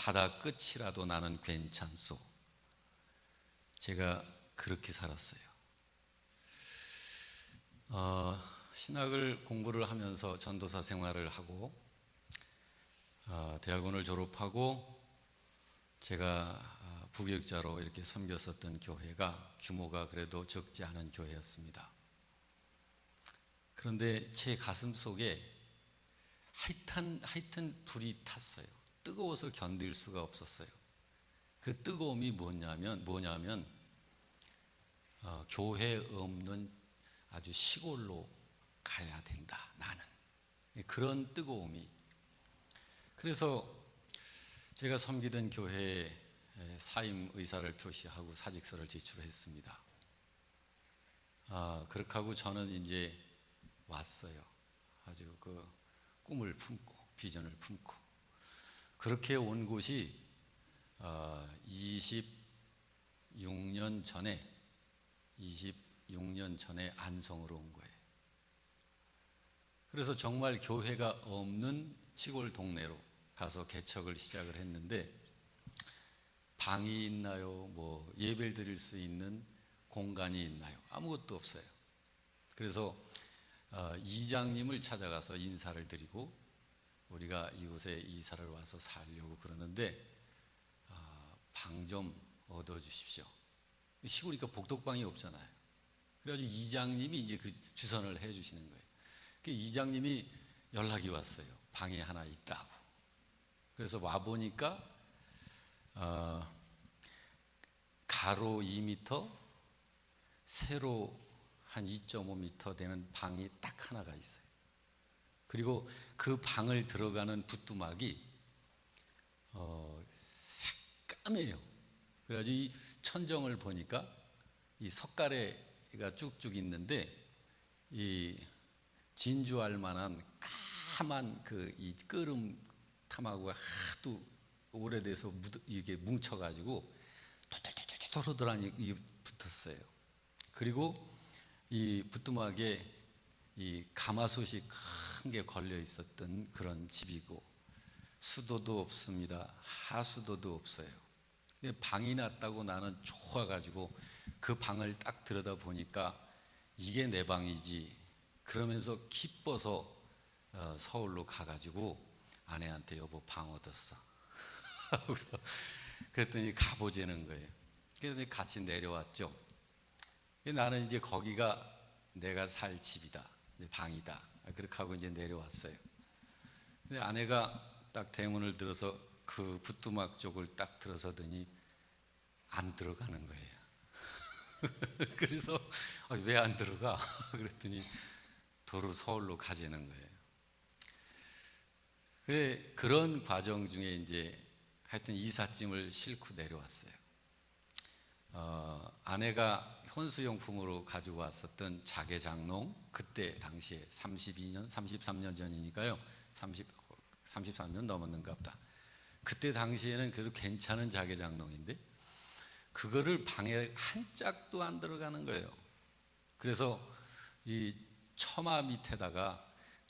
바다 끝이라도 나는 괜찮소. 제가 그렇게 살았어요. 신학을 공부를 하면서 전도사 생활을 하고 대학원을 졸업하고 제가 부교육자로 이렇게 섬겼었던 교회가 규모가 그래도 적지 않은 교회였습니다. 그런데 제 가슴 속에 하여튼 불이 탔어요. 뜨거워서 견딜 수가 없었어요. 그 뜨거움이 뭐냐면 교회 없는 아주 시골로 가야 된다, 나는. 그런 뜨거움이. 그래서 제가 섬기던 교회에 사임 의사를 표시하고 사직서를 제출했습니다. 그렇게 하고 저는 이제 왔어요. 아주 그 꿈을 품고 비전을 품고. 그렇게 온 곳이 26년 전에 안성으로 온 거예요. 그래서 정말 교회가 없는 시골 동네로 가서 개척을 시작을 했는데, 방이 있나요? 뭐 예배를 드릴 수 있는 공간이 있나요? 아무것도 없어요. 그래서 이장님을 찾아가서 인사를 드리고, 우리가 이곳에 이사를 와서 살려고 그러는데 방 좀 얻어주십시오. 시골이니까 복덕방이 없잖아요. 그래가지고 이장님이 이제 그 주선을 해주시는 거예요. 그 이장님이 연락이 왔어요. 방이 하나 있다고. 그래서 와 보니까 가로 2m, 세로 한 2.5m 되는 방이 딱 하나가 있어요. 그리고 그 방을 들어가는 부뚜막이 새까매요. 그래가지고 이 천정을 보니까 이 석가래가 쭉쭉 있는데, 이 진주할 만한 까만 그 이 끄름 탐하고가 하도 오래돼서 이게 뭉쳐가지고 도돌도돌도돌하니 붙었어요. 그리고 이 부뚜막에 이 가마솥이 큰 게 걸려 있었던 그런 집이고, 수도도 없습니다. 하수도도 없어요. 방이 났다고 나는 좋아가지고 그 방을 딱 들여다 보니까 이게 내 방이지. 그러면서 기뻐서 서울로 가가지고 아내한테 여보 방 얻었어. 그랬더니 가보자는 거예요. 그래서 같이 내려왔죠. 나는 이제 거기가 내가 살 집이다, 방이다. 그렇게 하고 이제 내려왔어요. 근데 아내가 딱 대문을 들어서 그 부뚜막 쪽을 딱 들어서더니 안 들어가는 거예요. 그래서 왜 안 들어가? 그랬더니 도로 서울로 가자는 거예요. 그래, 그런 과정 중에 이제 하여튼 이삿짐을 싣고 내려왔어요. 아내가 혼수용품으로 가지고 왔었던 자개장롱, 그때 당시에 33년 전이니까요. 33년 넘었는가 보다. 그때 당시에는 그래도 괜찮은 자개장롱인데 그거를 방에 한 짝도 안 들어가는 거예요. 그래서 이 처마 밑에다가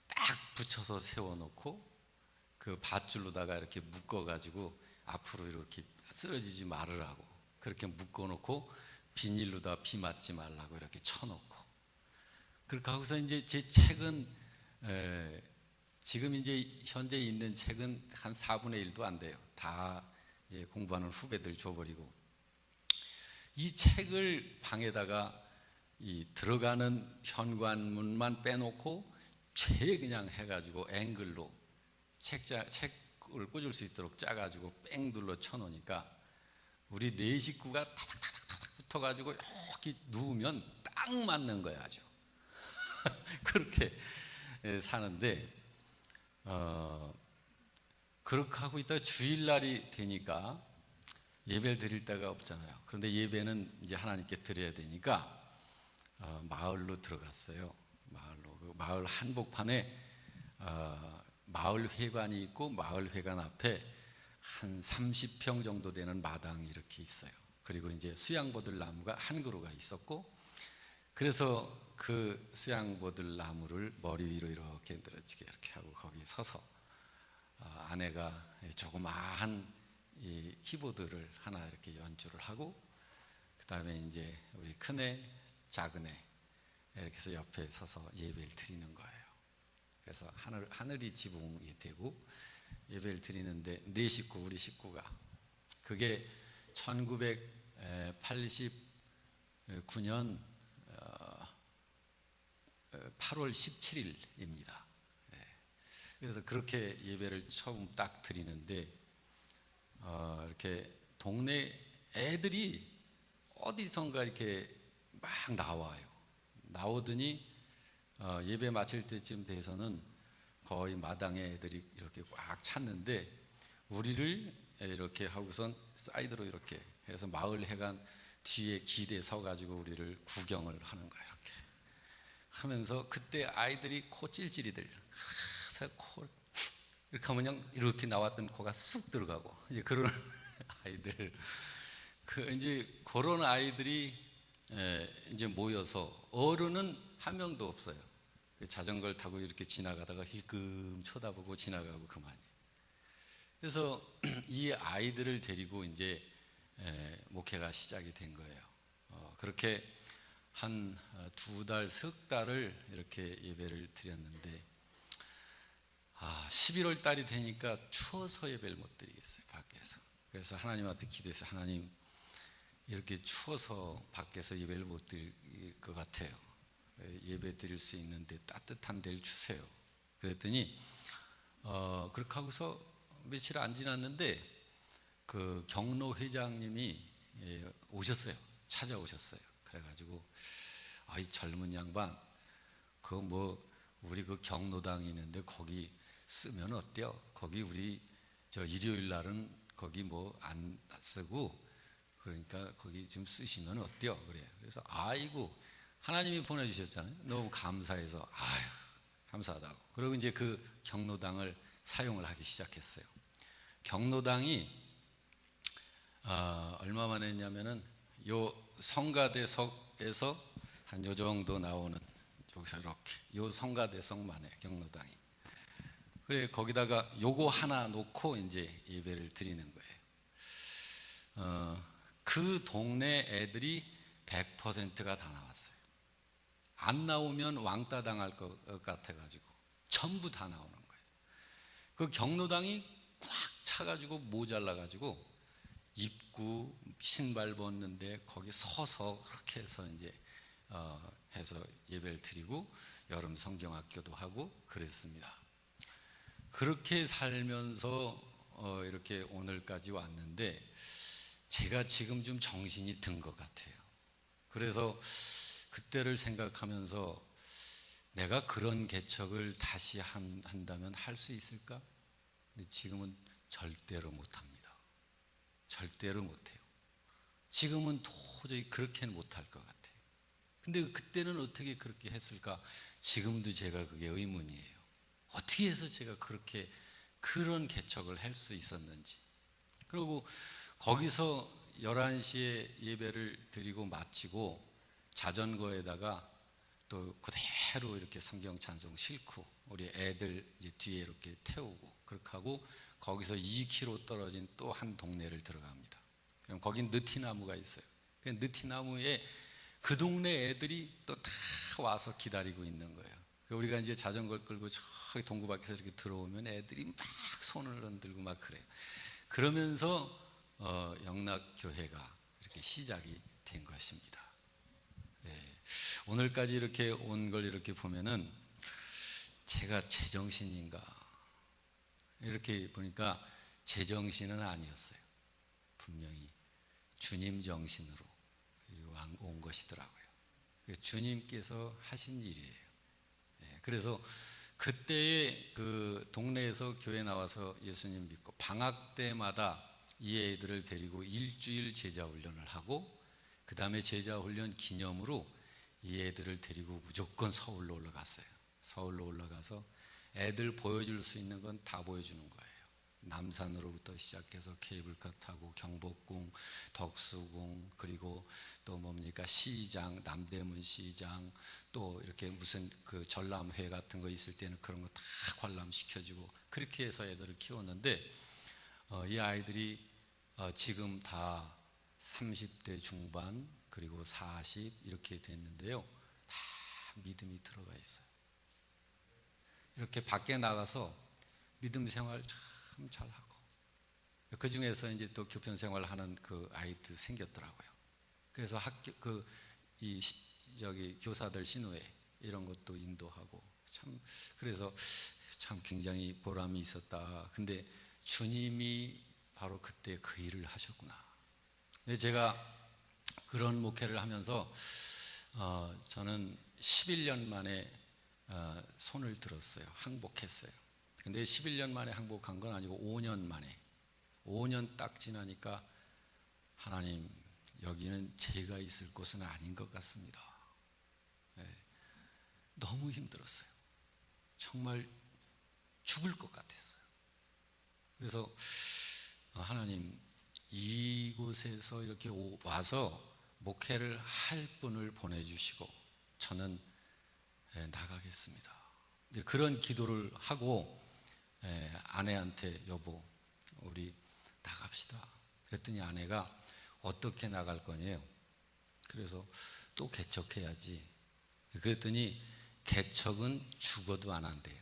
딱 붙여서 세워놓고 그 밧줄로다가 이렇게 묶어가지고 앞으로 이렇게 쓰러지지 말으라고 그렇게 묶어놓고, 비닐로다 비 맞지 말라고 이렇게 쳐놓고, 그렇게 하고서 이제 제 책은 지금 이제 현재 있는 책은 한 4분의 1도 안 돼요. 다 이제 공부하는 후배들 줘버리고, 이 책을 방에다가 이 들어가는 현관문만 빼놓고 죄 그냥 해가지고 앵글로 책을 꽂을 수 있도록 짜가지고 뺑 눌러 쳐놓으니까 우리 네 식구가 타닥타닥 붙어가지고 이렇게 누우면 딱 맞는 거야, 아주. 그렇게 사는데 그렇게 하고 있다가 주일날이 되니까 예배를 드릴 데가 없잖아요. 그런데 예배는 이제 하나님께 드려야 되니까 마을로 들어갔어요. 그 마을 한복판에 마을 회관이 있고, 마을 회관 앞에 한 30평 정도 되는 마당이 이렇게 있어요. 그리고 이제 수양보들 나무가 한 그루가 있었고, 그래서 그 수양보들 나무를 머리 위로 이렇게 늘어지게 이렇게 하고 거기 서서 아내가 조그마한 이 키보드를 하나 이렇게 연주를 하고, 그 다음에 이제 우리 큰애, 작은애 이렇게 해서 옆에 서서 예배를 드리는 거예요. 그래서 하늘이 지붕이 되고 예배를 드리는데 네 식구, 우리 식구가, 그게 1989년 8월 17일입니다. 그래서 그렇게 예배를 처음 딱 드리는데, 이렇게 동네 애들이 어디선가 이렇게 막 나오더니 예배 마칠 때쯤 돼서는 거의 마당에 애들이 이렇게 꽉 찼는데, 우리를 이렇게 하고선 사이드로 이렇게 해서 마을 해관 뒤에 기대에 서가지고 우리를 구경을 하는 거야. 이렇게 하면서, 그때 아이들이 코 찔찔이들, 코 이렇게 하면 그냥 이렇게 나왔던 코가 쑥 들어가고, 이제 그런 아이들, 이제 그런 아이들이 이제 모여서, 어른은 한 명도 없어요. 자전거를 타고 이렇게 지나가다가 힐끔 쳐다보고 지나가고 그만이. 그래서 이 아이들을 데리고 이제 목회가 시작이 된 거예요. 그렇게 한 2달, 석 달을 이렇게 예배를 드렸는데, 11월 달이 되니까 추워서 예배를 못 드리겠어요, 밖에서. 그래서 하나님한테 기도해서, 하나님, 이렇게 추워서 밖에서 예배를 못 드릴 것 같아요. 예배 드릴 수 있는데 따뜻한 데를 주세요. 그랬더니 그렇게 하고서 며칠 안 지났는데 그 경로 회장님이 오셨어요. 찾아오셨어요. 그래가지고 이 젊은 양반, 우리 그 경로당이 있는데 거기 쓰면 어때요? 거기 우리 일요일 날은 거기 안 쓰고, 그러니까 거기 좀 쓰시면 어때요? 그래. 그래서 아이고, 하나님이 보내주셨잖아요. 너무 감사해서 감사하다고. 그리고 이제 그 경로당을 사용을 하기 시작했어요. 경로당이 얼마 만에 했냐면은 요 성가대석에서 한 요 정도 나오는, 여기서 이렇게 요 성가대석만에 경로당이. 그래, 거기다가 요거 하나 놓고 이제 예배를 드리는 거예요. 그 동네 애들이 100%가 다 나왔어요. 안 나오면 왕따 당할 것 같아가지고 전부 다 나오는 거예요. 그 경로당이 꽉 차가지고 모자라가지고 입구 신발 벗는데 거기 서서 그렇게 해서 이제 해서 예배를 드리고 여름 성경학교도 하고 그랬습니다. 그렇게 살면서 이렇게 오늘까지 왔는데, 제가 지금 좀 정신이 든 것 같아요. 그래서 그때를 생각하면서 내가 그런 개척을 다시 한다면 할 수 있을까? 근데 지금은 절대로 못합니다. 절대로 못해요. 지금은 도저히 그렇게는 못할 것 같아요. 근데 그때는 어떻게 그렇게 했을까? 지금도 제가 그게 의문이에요. 어떻게 해서 제가 그런 개척을 할 수 있었는지. 그리고 거기서 11시에 예배를 드리고 마치고 자전거에다가 또 그대로 이렇게 성경 찬송 싣고 우리 애들 이제 뒤에 이렇게 태우고 그렇게 하고, 거기서 2km 떨어진 또 한 동네를 들어갑니다. 그럼 거긴 느티나무가 있어요. 그 느티나무에 그 동네 애들이 또 다 와서 기다리고 있는 거예요. 우리가 이제 자전거를 끌고 저기 동구 밖에서 이렇게 들어오면 애들이 막 손을 흔들고 막 그래요. 그러면서 영락교회가 이렇게 시작이 된 것입니다. 오늘까지 이렇게 온 걸 이렇게 보면은 제가 제정신인가, 이렇게 보니까 제정신은 아니었어요. 분명히 주님 정신으로 온 것이더라고요. 주님께서 하신 일이에요. 그래서 그때의 그 동네에서 교회 나와서 예수님 믿고 방학 때마다 이 애들을 데리고 일주일 제자훈련을 하고, 그 다음에 제자훈련 기념으로 이 애들을 데리고 무조건 서울로 올라갔어요. 서울로 올라가서 애들 보여줄 수 있는 건 다 보여주는 거예요. 남산으로부터 시작해서 케이블카 타고 경복궁, 덕수궁, 그리고 또 뭡니까 시장, 남대문 시장, 또 이렇게 무슨 그 전람회 같은 거 있을 때는 그런 거 다 관람시켜주고, 그렇게 해서 애들을 키웠는데 이 아이들이 지금 다 30대 중반 그리고 40 이렇게 됐는데요. 다 믿음이 들어가 있어요. 이렇게 밖에 나가서 믿음 생활 참 잘하고, 그 중에서 이제 또 교편 생활하는 그 아이도 생겼더라고요. 그래서 저기 교사들 신우회 이런 것도 인도하고, 참 그래서 참 굉장히 보람이 있었다. 근데 주님이 바로 그때 그 일을 하셨구나. 근데 제가 그런 목회를 하면서 저는 11년 만에 손을 들었어요. 항복했어요. 근데 11년 만에 항복한 건 아니고 5년 만에, 5년 딱 지나니까 하나님, 여기는 제가 있을 곳은 아닌 것 같습니다. 네. 너무 힘들었어요. 정말 죽을 것 같았어요. 그래서 하나님, 이곳에서 이렇게 와서 목회를 할 분을 보내주시고 저는 나가겠습니다. 그런 기도를 하고 아내한테 여보, 우리 나갑시다. 그랬더니 아내가 어떻게 나갈 거냐요. 그래서 또 개척해야지. 그랬더니 개척은 죽어도 안 한대요.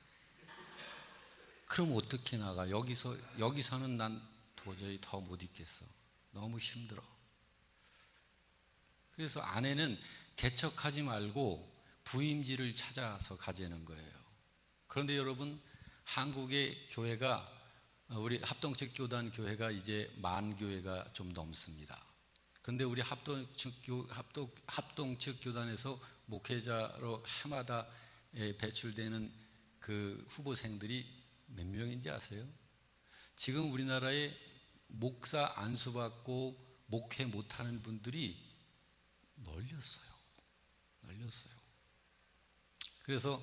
그럼 어떻게 나가? 여기서는 난 도저히 더 못 있겠어. 너무 힘들어. 그래서 아내는 개척하지 말고 부임지를 찾아서 가자는 거예요. 그런데 여러분, 한국의 교회가, 우리 합동측 교단 교회가 이제 10,000교회가 좀 넘습니다. 그런데 우리 합동측 교단에서 목회자로 해마다 배출되는 그 후보생들이 몇 명인지 아세요? 지금 우리나라에 목사 안수받고 목회 못하는 분들이 널렸어요. 그래서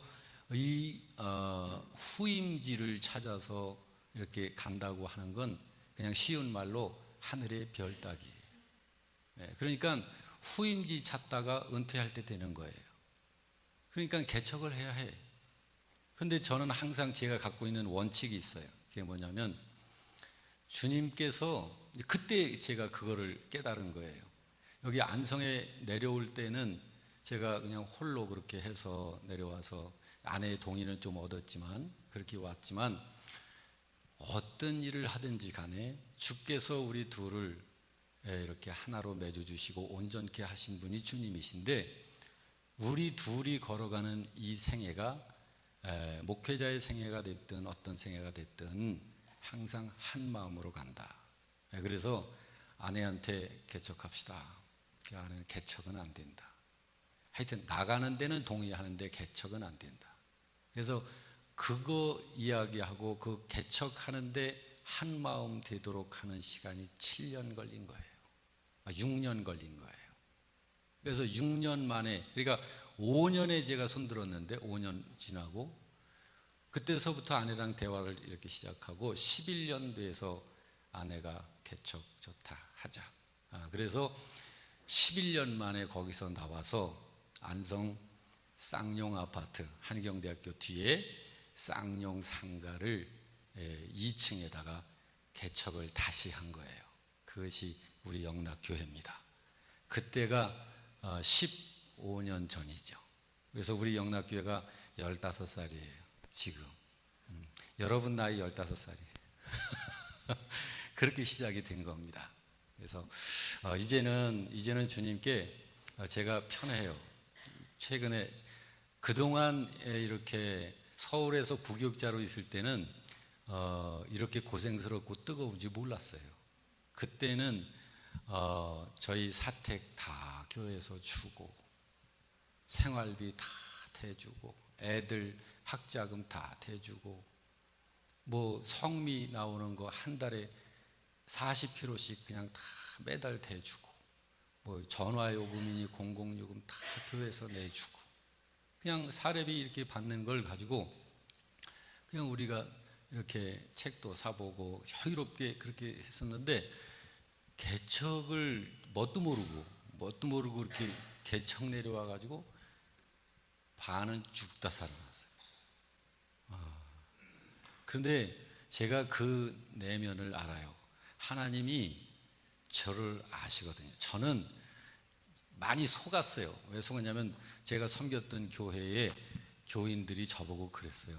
이 후임지를 찾아서 이렇게 간다고 하는 건 그냥 쉬운 말로 하늘의 별 따기. 그러니까 후임지 찾다가 은퇴할 때 되는 거예요. 그러니까 개척을 해야 해. 그런데 저는 항상 제가 갖고 있는 원칙이 있어요. 그게 뭐냐면, 주님께서, 그때 제가 그거를 깨달은 거예요. 여기 안성에 내려올 때는 제가 그냥 홀로 그렇게 해서 내려와서 아내의 동의는 좀 얻었지만, 그렇게 왔지만, 어떤 일을 하든지 간에 주께서 우리 둘을 이렇게 하나로 맺어주시고 온전케 하신 분이 주님이신데, 우리 둘이 걸어가는 이 생애가 목회자의 생애가 됐든 어떤 생애가 됐든 항상 한 마음으로 간다. 그래서 아내한테 개척합시다. 그 아내는 개척은 안 된다. 하여튼 나가는 데는 동의하는데 개척은 안 된다. 그래서 그거 이야기하고 그 개척하는데 한 마음 되도록 하는 시간이 7년 걸린 거예요. 6년 걸린 거예요. 그래서 6년 만에, 그러니까 5년에 제가 손들었는데 5년 지나고, 그때서부터 아내랑 대화를 이렇게 시작하고 11년도에서 아내가 개척 좋다 하자. 그래서 11년 만에 거기서 나와서 안성 쌍용 아파트, 한경대학교 뒤에 쌍용 상가를 2층에다가 개척을 다시 한 거예요. 그것이 우리 영락교회입니다. 그때가 15년 전이죠. 그래서 우리 영락교회가 15살이에요. 지금 여러분 나이 15살이에요. 그렇게 시작이 된 겁니다. 그래서 이제는 주님께 제가 편해요. 최근에 그동안 이렇게 서울에서 부교육자로 있을 때는 이렇게 고생스럽고 뜨거운지 몰랐어요. 그때는 저희 사택 다 교회에서 주고, 생활비 다 대주고, 애들 학자금 다 대주고, 뭐 성미 나오는 거 한 달에 40kg씩 그냥 다 매달 대주고, 뭐 전화요금이니 공공요금 다 교회에서 내주고, 그냥 사례비 이렇게 받는 걸 가지고 그냥 우리가 이렇게 책도 사보고 여유롭게 그렇게 했었는데, 개척을 뭣도 모르고 이렇게 개척 내려와 가지고 반은 죽다 살아났어요. 그런데 제가 그 내면을 알아요. 하나님이 저를 아시거든요. 저는 많이 속았어요. 왜 속았냐면 제가 섬겼던 교회에 교인들이 저보고 그랬어요.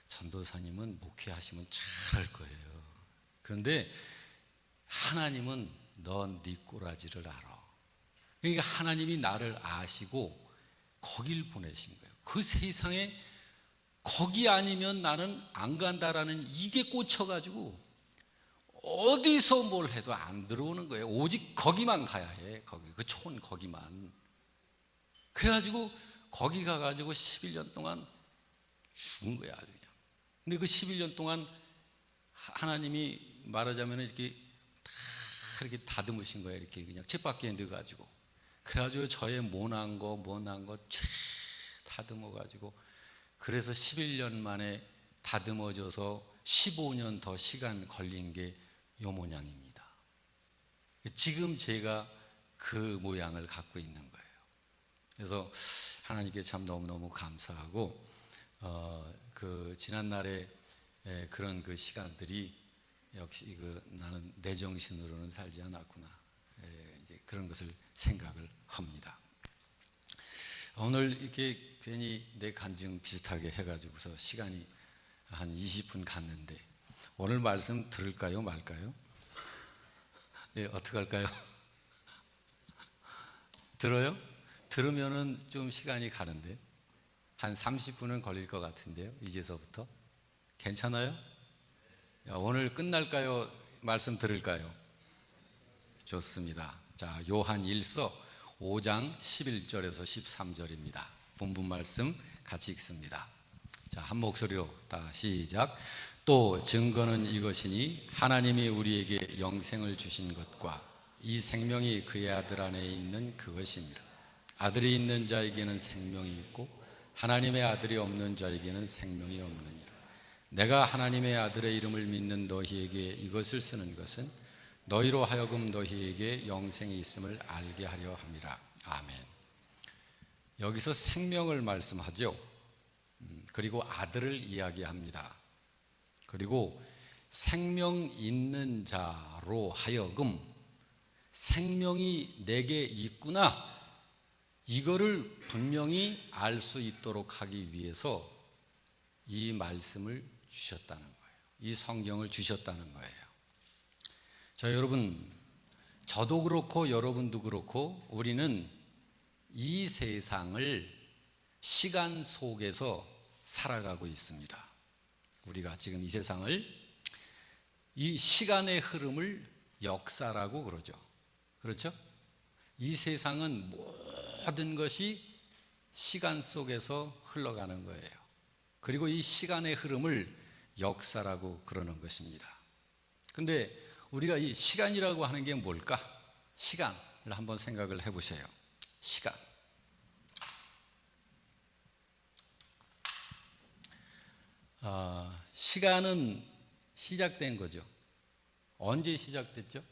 전도사님은 목회하시면 잘할 거예요. 그런데 하나님은 너 네 꼬라지를 알아. 그러니까 하나님이 나를 아시고 거길 보내신 거예요. 그 세상에 거기 아니면 나는 안 간다라는 이게 꽂혀가지고 어디서 뭘 해도 안 들어오는 거예요. 오직 거기만 가야 해. 거기 그 촌 거기만. 그래가지고 거기 가가지고 11년 동안 죽은 거야 아주 그냥. 근데 그 11년 동안 하나님이 말하자면 이렇게 다 이렇게 다듬으신 거예요. 이렇게 그냥 쳇바퀴에 넣어가지고. 그래가지고 저의 못난 거 다듬어가지고 그래서 11년 만에 다듬어져서 15년 더 시간 걸린 게 요 모양입니다. 지금 제가 그 모양을 갖고 있는 거예요. 그래서 하나님께 참 너무너무 감사하고 그 지난날에 그런 그 시간들이 역시 나는 내 정신으로는 살지 않았구나. 이제 그런 것을 생각을 합니다. 오늘 이렇게 괜히 내 간증 비슷하게 해가지고서 시간이 한 20분 갔는데 오늘 말씀 들을까요 말까요? 네, 어떻게 할까요? 들어요? 들으면은 좀 시간이 가는데 한 30분은 걸릴 것 같은데요. 이제서부터 괜찮아요? 오늘 끝날까요? 말씀 들을까요? 좋습니다. 자, 요한 1서 5장 11절에서 13절입니다. 본문 말씀 같이 읽습니다. 자, 한 목소리로 다 시작. 또 증거는 이것이니 하나님이 우리에게 영생을 주신 것과 이 생명이 그의 아들 안에 있는 그것입니다. 아들이 있는 자에게는 생명이 있고 하나님의 아들이 없는 자에게는 생명이 없느니라. 내가 하나님의 아들의 이름을 믿는 너희에게 이것을 쓰는 것은 너희로 하여금 너희에게 영생이 있음을 알게 하려 함이라. 아멘. 여기서 생명을 말씀하죠. 그리고 아들을 이야기합니다. 그리고 생명 있는 자로 하여금 생명이 내게 있구나, 이거를 분명히 알 수 있도록 하기 위해서 이 말씀을 주셨다는 거예요. 이 성경을 주셨다는 거예요. 자, 여러분, 저도 그렇고 여러분도 그렇고 우리는 이 세상을 시간 속에서 살아가고 있습니다. 우리가 지금 이 세상을, 이 시간의 흐름을 역사라고 그러죠. 그렇죠? 이 세상은 모든 것이 시간 속에서 흘러가는 거예요. 그리고 이 시간의 흐름을 역사라고 그러는 것입니다. 근데 우리가 이 시간이라고 하는 게 뭘까? 시간을 한번 생각을 해보세요. 시간. 시간은 시작된 거죠. 언제 시작됐죠?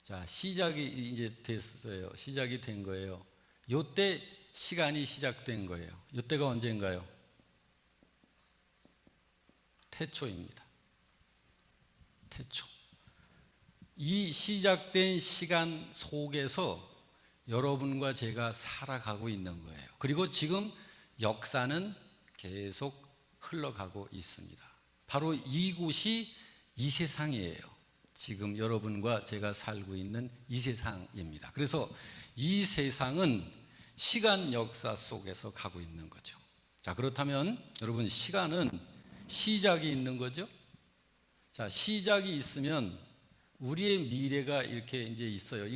자, 시작이 이제 됐어요. 시작이 된 거예요. 요때 시간이 시작된 거예요. 요때가 언제인가요? 태초입니다. 태초. 이 시작된 시간 속에서 여러분과 제가 살아가고 있는 거예요. 그리고 지금 역사는 계속 흘러가고 있습니다. 바로 이곳이 이 세상이에요. 지금 여러분과 제가 살고 있는 이 세상입니다. 그래서 이 세상은 시간 역사 속에서 가고 있는 거죠. 자, 그렇다면 여러분, 시간은 시작이 있는 거죠. 자, 시작이 있으면 우리의 미래가 이렇게 이제 있어요.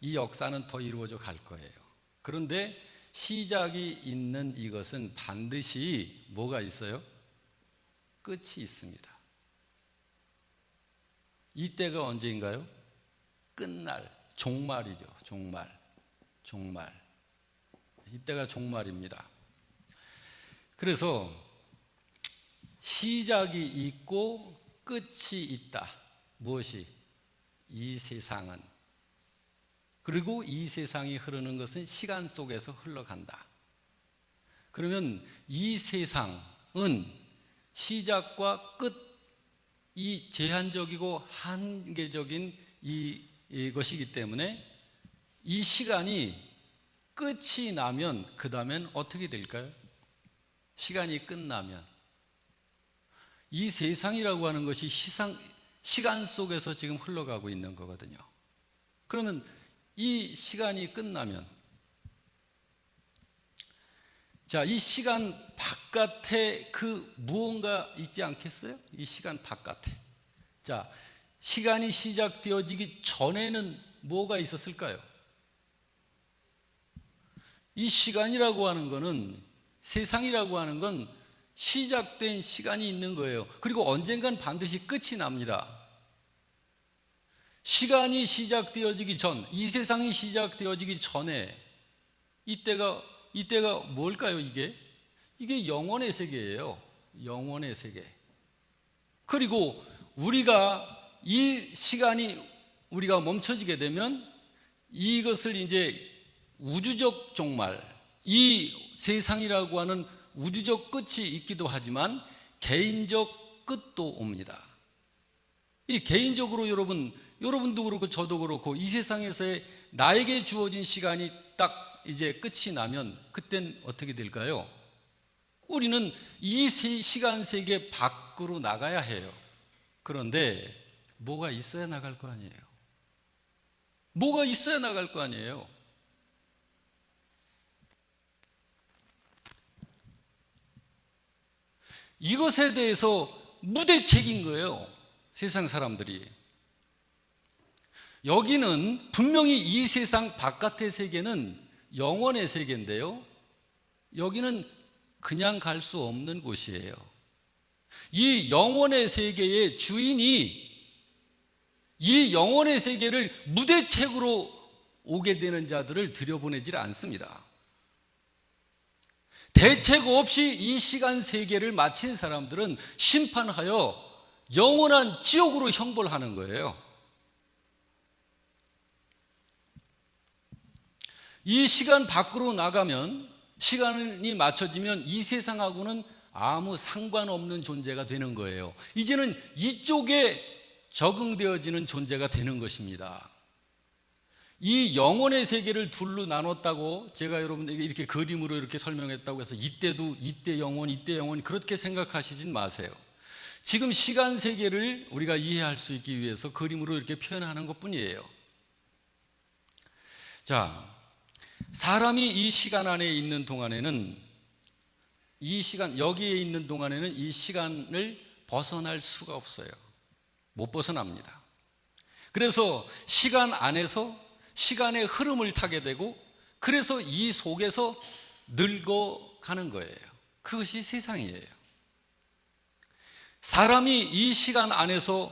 이 역사는 더 이루어져 갈 거예요. 그런데 시작이 있는 이것은 반드시 뭐가 있어요? 끝이 있습니다. 이때가 언제인가요? 끝날, 종말이죠. 종말. 이때가 종말입니다. 그래서 시작이 있고 끝이 있다. 무엇이? 이 세상은. 그리고 이 세상이 흐르는 것은 시간 속에서 흘러간다. 그러면 이 세상은 시작과 끝, 이 제한적이고 한계적인 이것이기 때문에 이 시간이 끝이 나면 그 다음엔 어떻게 될까요? 시간이 끝나면 이 세상이라고 하는 것이 시간 속에서 지금 흘러가고 있는 거거든요. 그러면 이 시간이 끝나면, 자, 이 시간 바깥에 그 무언가 있지 않겠어요? 이 시간 바깥에. 자, 시간이 시작되어지기 전에는 뭐가 있었을까요? 이 시간이라고 하는 거는, 세상이라고 하는 건 시작된 시간이 있는 거예요. 그리고 언젠간 반드시 끝이 납니다. 시간이 시작되어지기 전, 이 세상이 시작되어지기 전에 이때가 뭘까요? 이게 영원의 세계예요. 영원의 세계. 그리고 이 시간이 우리가 멈춰지게 되면 이것을 이제 우주적 종말, 이 세상이라고 하는 우주적 끝이 있기도 하지만 개인적 끝도 옵니다. 이 개인적으로 여러분도 그렇고 저도 그렇고 이 세상에서의 나에게 주어진 시간이 딱 이제 끝이 나면 그땐 어떻게 될까요? 우리는 이 시간 세계 밖으로 나가야 해요. 그런데 뭐가 있어야 나갈 거 아니에요. 뭐가 있어야 나갈 거 아니에요. 이것에 대해서 무대책인 거예요. 세상 사람들이. 여기는 분명히 이 세상 바깥의 세계는 영원의 세계인데요, 여기는 그냥 갈 수 없는 곳이에요. 이 영원의 세계의 주인이 이 영원의 세계를 무대책으로 오게 되는 자들을 들여보내질 않습니다. 대책 없이 이 시간 세계를 마친 사람들은 심판하여 영원한 지옥으로 형벌하는 거예요. 이 시간 밖으로 나가면, 시간이 맞춰지면 이 세상하고는 아무 상관없는 존재가 되는 거예요. 이제는 이쪽에 적응되어지는 존재가 되는 것입니다. 이 영혼의 세계를 둘로 나눴다고 제가 여러분에게 이렇게 그림으로 이렇게 설명했다고 해서 이때 영혼 그렇게 생각하시진 마세요. 지금 시간 세계를 우리가 이해할 수 있기 위해서 그림으로 이렇게 표현하는 것뿐이에요. 자, 사람이 이 시간 안에 있는 동안에는, 여기에 있는 동안에는 이 시간을 벗어날 수가 없어요. 못 벗어납니다. 그래서 시간 안에서 시간의 흐름을 타게 되고, 그래서 이 속에서 늙어가는 거예요. 그것이 세상이에요. 사람이 이 시간 안에서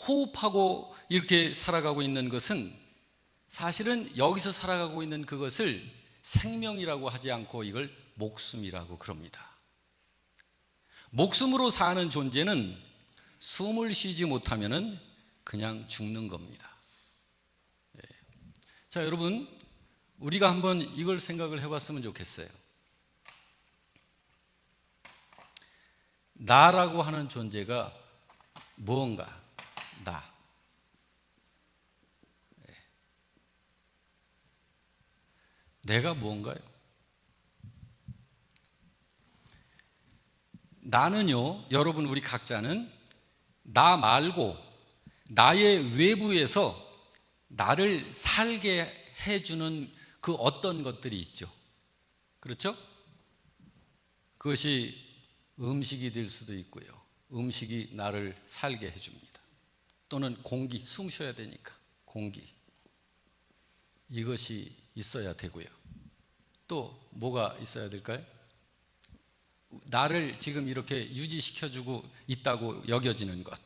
호흡하고 이렇게 살아가고 있는 것은, 사실은 여기서 살아가고 있는 그것을 생명이라고 하지 않고 이걸 목숨이라고 그럽니다. 목숨으로 사는 존재는 숨을 쉬지 못하면 그냥 죽는 겁니다. 자, 여러분, 우리가 한번 이걸 생각을 해봤으면 좋겠어요. 나라고 하는 존재가 무언가, 나. 내가 무언가요? 나는요, 여러분, 우리 각자는 나 말고 나의 외부에서 나를 살게 해주는 그 어떤 것들이 있죠. 그렇죠? 그것이 음식이 될 수도 있고요. 음식이 나를 살게 해줍니다. 또는 공기, 숨 쉬어야 되니까 공기. 이것이 있어야 되고요. 또 뭐가 있어야 될까요? 나를 지금 이렇게 유지시켜주고 있다고 여겨지는 것.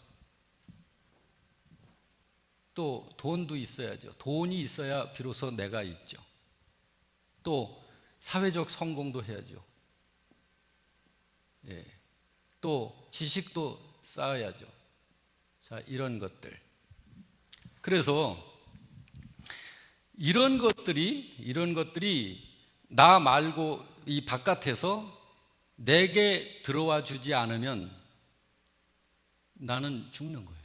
또 돈도 있어야죠. 돈이 있어야 비로소 내가 있죠. 또 사회적 성공도 해야죠. 예. 또 지식도 쌓아야죠. 자, 이런 것들. 그래서 이런 것들이 나 말고 이 바깥에서 내게 들어와 주지 않으면 나는 죽는 거예요.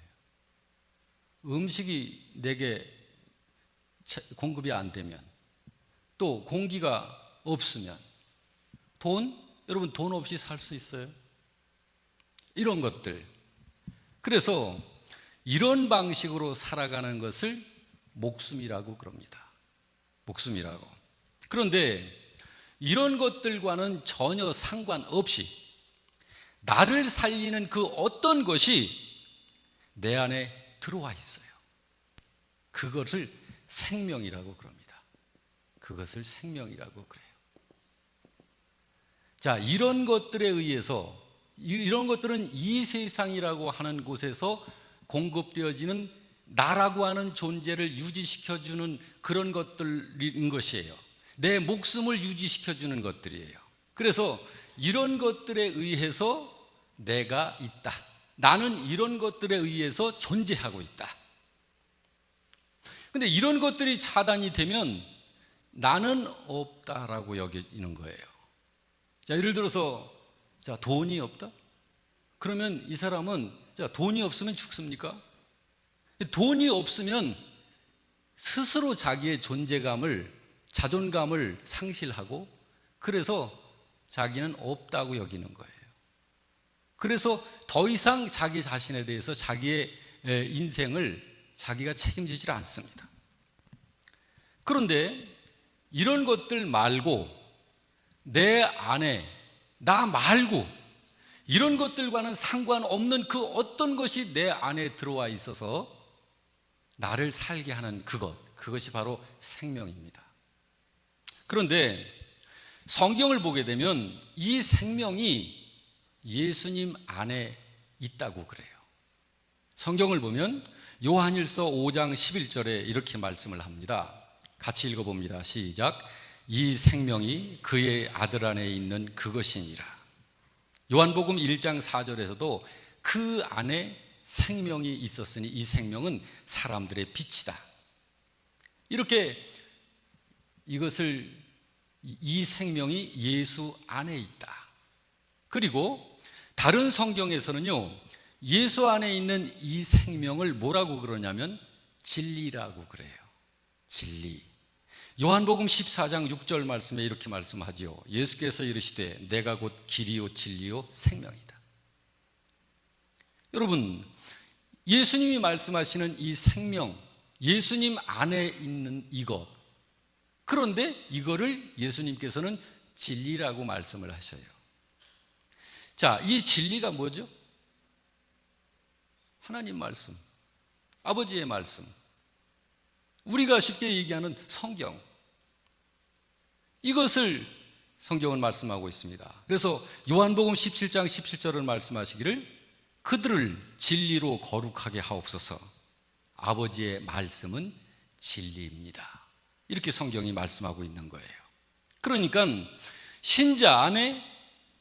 음식이 내게 공급이 안 되면, 또 공기가 없으면, 여러분 돈 없이 살 수 있어요? 이런 것들. 그래서 이런 방식으로 살아가는 것을 목숨이라고 그럽니다. 목숨이라고. 그런데 이런 것들과는 전혀 상관없이 나를 살리는 그 어떤 것이 내 안에 들어와 있어요. 그것을 생명이라고 그럽니다. 그것을 생명이라고 그래요. 자, 이런 것들에 의해서, 이런 것들은 이 세상이라고 하는 곳에서 공급되어지는 나라고 하는 존재를 유지시켜주는 그런 것들인 것이에요. 내 목숨을 유지시켜주는 것들이에요. 그래서 이런 것들에 의해서 내가 있다. 나는 이런 것들에 의해서 존재하고 있다. 근데 이런 것들이 차단이 되면 나는 없다라고 여기는 거예요. 자, 예를 들어서 돈이 없다? 그러면 이 사람은 돈이 없으면 죽습니까? 돈이 없으면 스스로 자기의 존재감을, 자존감을 상실하고, 그래서 자기는 없다고 여기는 거예요. 그래서 더 이상 자기 자신에 대해서 자기의 인생을 자기가 책임지질 않습니다. 그런데 이런 것들 말고 내 안에 나 말고 이런 것들과는 상관없는 그 어떤 것이 내 안에 들어와 있어서 나를 살게 하는 그것이 바로 생명입니다. 그런데 성경을 보게 되면 이 생명이 예수님 안에 있다고 그래요. 성경을 보면 요한일서 5장 11절에 이렇게 말씀을 합니다. 같이 읽어봅니다. 시작. 이 생명이 그의 아들 안에 있는 그것이니라. 요한복음 1장 4절에서도 그 안에 생명이 있었으니 이 생명은 사람들의 빛이다. 이렇게 이 생명이 예수 안에 있다. 그리고 다른 성경에서는요, 예수 안에 있는 이 생명을 뭐라고 그러냐면 진리라고 그래요. 진리. 요한복음 14장 6절 말씀에 이렇게 말씀하지요. 예수께서 이르시되 내가 곧 길이요 진리요 생명이다. 여러분, 예수님이 말씀하시는 이 생명, 예수님 안에 있는 이것, 그런데 이거를 예수님께서는 진리라고 말씀을 하셔요. 자, 이 진리가 뭐죠? 하나님 말씀, 아버지의 말씀, 우리가 쉽게 얘기하는 성경, 이것을 성경은 말씀하고 있습니다. 그래서 요한복음 17장 17절을 말씀하시기를 그들을 진리로 거룩하게 하옵소서. 아버지의 말씀은 진리입니다. 이렇게 성경이 말씀하고 있는 거예요. 그러니까 신자 안에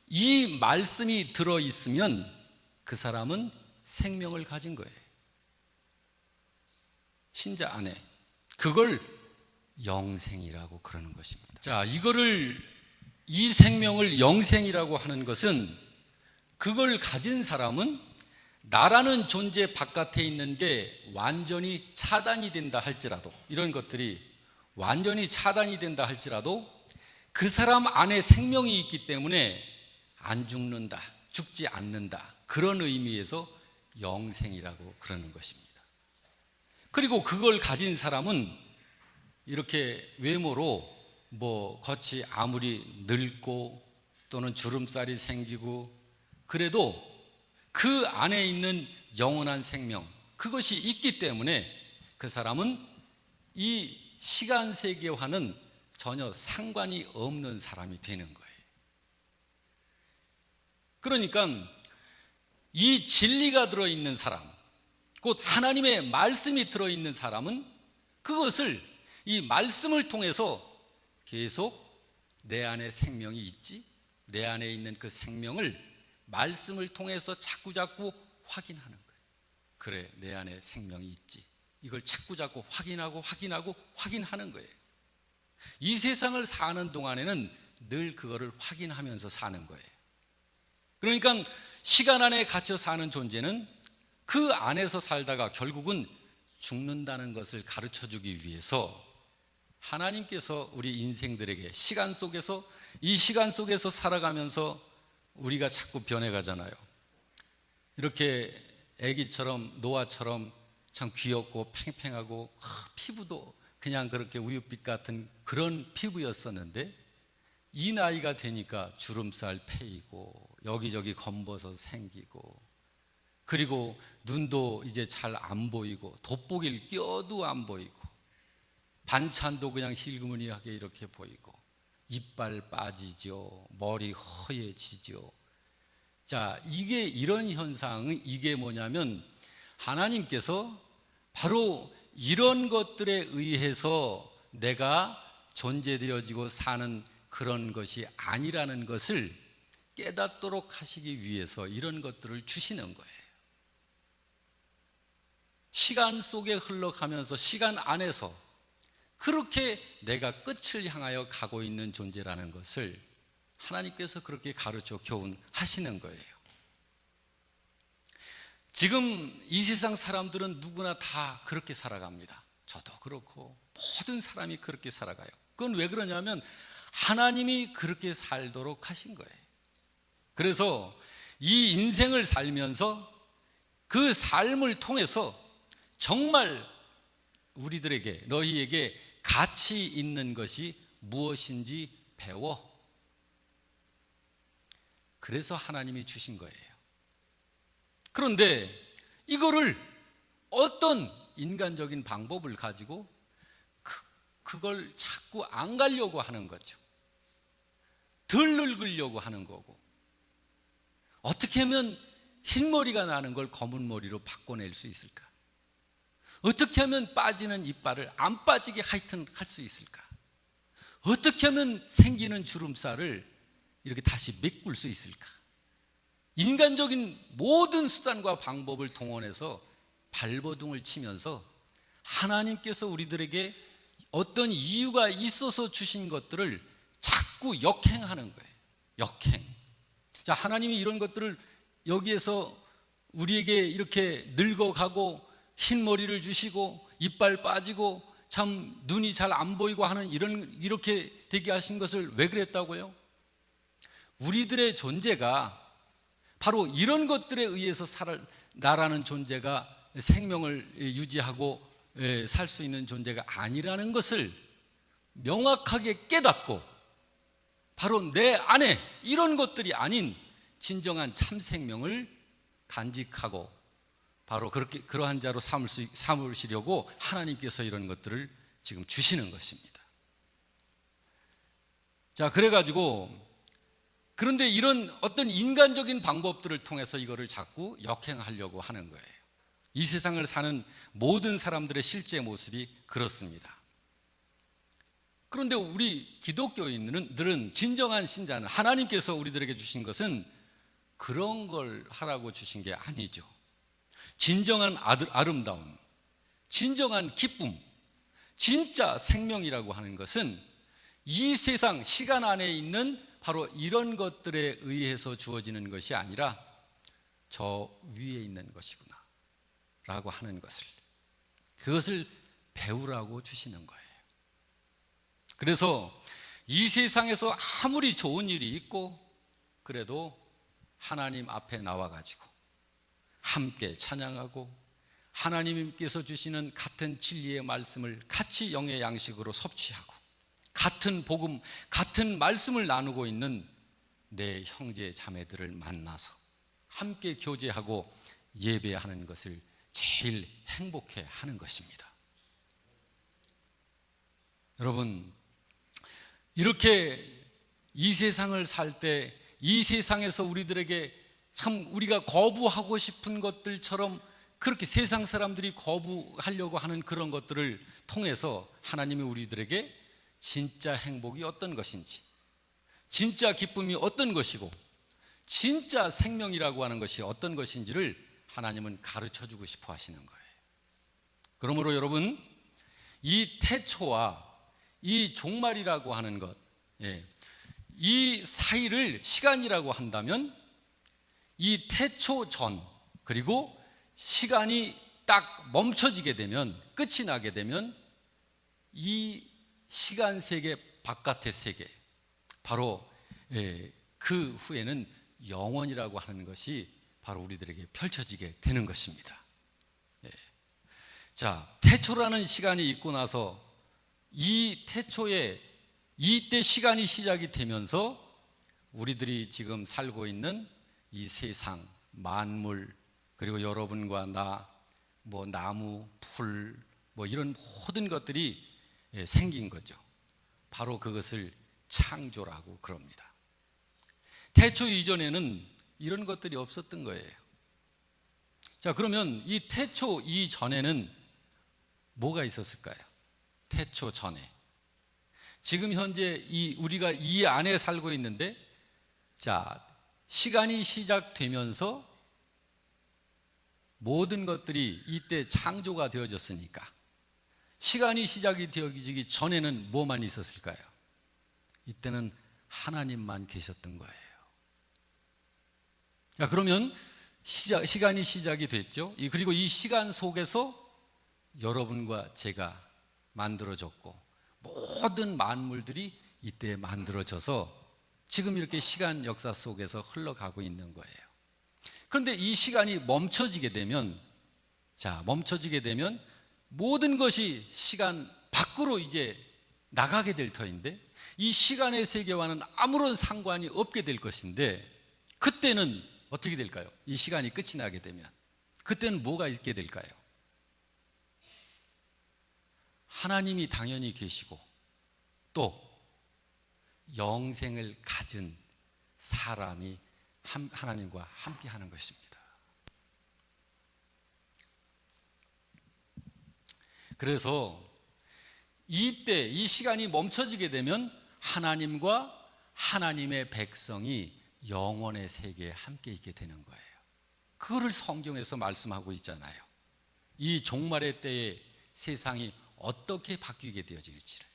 이 말씀이 들어있으면 그 사람은 생명을 가진 거예요. 신자 안에. 그걸 영생이라고 그러는 것입니다. 자, 이 생명을 영생이라고 하는 것은 그걸 가진 사람은 나라는 존재 바깥에 있는 게 완전히 차단이 된다 할지라도, 이런 것들이 완전히 차단이 된다 할지라도 그 사람 안에 생명이 있기 때문에 안 죽는다, 죽지 않는다, 그런 의미에서 영생이라고 그러는 것입니다. 그리고 그걸 가진 사람은 이렇게 외모로 겉이 아무리 늙고 또는 주름살이 생기고 그래도 그 안에 있는 영원한 생명, 그것이 있기 때문에 그 사람은 이 시간 세계와는 전혀 상관이 없는 사람이 되는 거예요. 그러니까 이 진리가 들어있는 사람, 곧 하나님의 말씀이 들어있는 사람은 그것을, 이 말씀을 통해서 계속 내 안에 생명이 있지, 내 안에 있는 그 생명을 말씀을 통해서 자꾸자꾸 확인하는 거예요. 그래, 내 안에 생명이 있지. 이걸 자꾸자꾸 확인하는 거예요. 이 세상을 사는 동안에는 늘 그거를 확인하면서 사는 거예요. 그러니까 시간 안에 갇혀 사는 존재는 그 안에서 살다가 결국은 죽는다는 것을 가르쳐 주기 위해서 하나님께서 우리 인생들에게 이 시간 속에서 살아가면서 우리가 자꾸 변해가잖아요. 이렇게 아기처럼 노아처럼 참 귀엽고 팽팽하고 피부도 그냥 그렇게 우윳빛 같은 그런 피부였었는데 이 나이가 되니까 주름살 패이고 여기저기 검버섯 생기고 그리고 눈도 이제 잘 안 보이고 돋보기를 껴도 안 보이고 반찬도 그냥 힐그무니하게 이렇게 보이고 이빨 빠지죠. 머리 허해지죠. 자, 이런 현상은 이게 뭐냐면 하나님께서 바로 이런 것들에 의해서 내가 존재되어지고 사는 그런 것이 아니라는 것을 깨닫도록 하시기 위해서 이런 것들을 주시는 거예요. 시간 속에 흘러가면서 시간 안에서 그렇게 내가 끝을 향하여 가고 있는 존재라는 것을 하나님께서 그렇게 가르쳐 교훈하시는 거예요. 지금 이 세상 사람들은 누구나 다 그렇게 살아갑니다. 저도 그렇고 모든 사람이 그렇게 살아가요. 그건 왜 그러냐면 하나님이 그렇게 살도록 하신 거예요. 그래서 이 인생을 살면서 그 삶을 통해서 정말 우리들에게 너희에게 가치 있는 것이 무엇인지 배워. 그래서 하나님이 주신 거예요. 그런데 이거를 어떤 인간적인 방법을 가지고 그걸 자꾸 안 가려고 하는 거죠. 덜 늙으려고 하는 거고 어떻게 하면 흰머리가 나는 걸 검은 머리로 바꿔낼 수 있을까? 어떻게 하면 빠지는 이빨을 안 빠지게 하여튼 할 수 있을까? 어떻게 하면 생기는 주름살을 이렇게 다시 메꿀 수 있을까? 인간적인 모든 수단과 방법을 동원해서 발버둥을 치면서 하나님께서 우리들에게 어떤 이유가 있어서 주신 것들을 자꾸 역행하는 거예요. 역행. 자, 하나님이 이런 것들을 여기에서 우리에게 이렇게 늙어가고 흰 머리를 주시고 이빨 빠지고 참 눈이 잘 안 보이고 하는 이렇게 되게 하신 것을 왜 그랬다고요? 우리들의 존재가 바로 이런 것들에 의해서 나라는 존재가 생명을 유지하고 살 수 있는 존재가 아니라는 것을 명확하게 깨닫고 바로 내 안에 이런 것들이 아닌 진정한 참 생명을 간직하고 바로 그러한 자로 삼으시려고 하나님께서 이런 것들을 지금 주시는 것입니다. 자, 그래가지고 그런데 이런 어떤 인간적인 방법들을 통해서 이거를 자꾸 역행하려고 하는 거예요. 이 세상을 사는 모든 사람들의 실제 모습이 그렇습니다. 그런데 우리 기독교인들은 진정한 신자는 하나님께서 우리들에게 주신 것은 그런 걸 하라고 주신 게 아니죠. 진정한 아름다움, 진정한 기쁨, 진짜 생명이라고 하는 것은 이 세상 시간 안에 있는 바로 이런 것들에 의해서 주어지는 것이 아니라 저 위에 있는 것이구나 라고 하는 것을, 그것을 배우라고 주시는 거예요. 그래서 이 세상에서 아무리 좋은 일이 있고 그래도 하나님 앞에 나와가지고 함께 찬양하고 하나님께서 주시는 같은 진리의 말씀을 같이 영의 양식으로 섭취하고 같은 복음, 같은 말씀을 나누고 있는 내 형제 자매들을 만나서 함께 교제하고 예배하는 것을 제일 행복해 하는 것입니다. 여러분, 이렇게 이 세상을 살 때 이 세상에서 우리들에게 참 우리가 거부하고 싶은 것들처럼 그렇게 세상 사람들이 거부하려고 하는 그런 것들을 통해서 하나님이 우리들에게 진짜 행복이 어떤 것인지, 진짜 기쁨이 어떤 것이고, 진짜 생명이라고 하는 것이 어떤 것인지를 하나님은 가르쳐 주고 싶어 하시는 거예요. 그러므로 여러분, 이 태초와 이 종말이라고 하는 것, 이 사이를 시간이라고 한다면 이 태초 전 그리고 시간이 딱 멈춰지게 되면, 끝이 나게 되면 이 시간 세계 바깥의 세계, 바로 그 후에는 영원이라고 하는 것이 바로 우리들에게 펼쳐지게 되는 것입니다. 자, 태초라는 시간이 있고 나서 이 태초에 이때 시간이 시작이 되면서 우리들이 지금 살고 있는 이 세상, 만물, 그리고 여러분과 나, 뭐 나무, 풀, 뭐 이런 모든 것들이 생긴 거죠. 바로 그것을 창조라고 그럽니다. 태초 이전에는 이런 것들이 없었던 거예요. 자, 그러면 이 태초 이전에는 뭐가 있었을까요? 태초 전에. 지금 현재 우리가 이 안에 살고 있는데, 자, 시간이 시작되면서 모든 것들이 이때 창조가 되어졌으니까 시간이 시작이 되어지기 전에는 뭐만 있었을까요? 이때는 하나님만 계셨던 거예요. 자, 그러면 시간이 시작이 됐죠. 그리고 이 시간 속에서 여러분과 제가 만들어졌고 모든 만물들이 이때 만들어져서 지금 이렇게 시간 역사 속에서 흘러가고 있는 거예요. 그런데 이 시간이 멈춰지게 되면, 자, 멈춰지게 되면 모든 것이 시간 밖으로 이제 나가게 될 터인데, 이 시간의 세계와는 아무런 상관이 없게 될 것인데, 그때는 어떻게 될까요? 이 시간이 끝이 나게 되면 그때는 뭐가 있게 될까요? 하나님이 당연히 계시고 또 영생을 가진 사람이 하나님과 함께 하는 것입니다. 그래서 이때 이 시간이 멈춰지게 되면 하나님과 하나님의 백성이 영원의 세계에 함께 있게 되는 거예요. 그거를 성경에서 말씀하고 있잖아요. 이 종말의 때에 세상이 어떻게 바뀌게 되어질지를.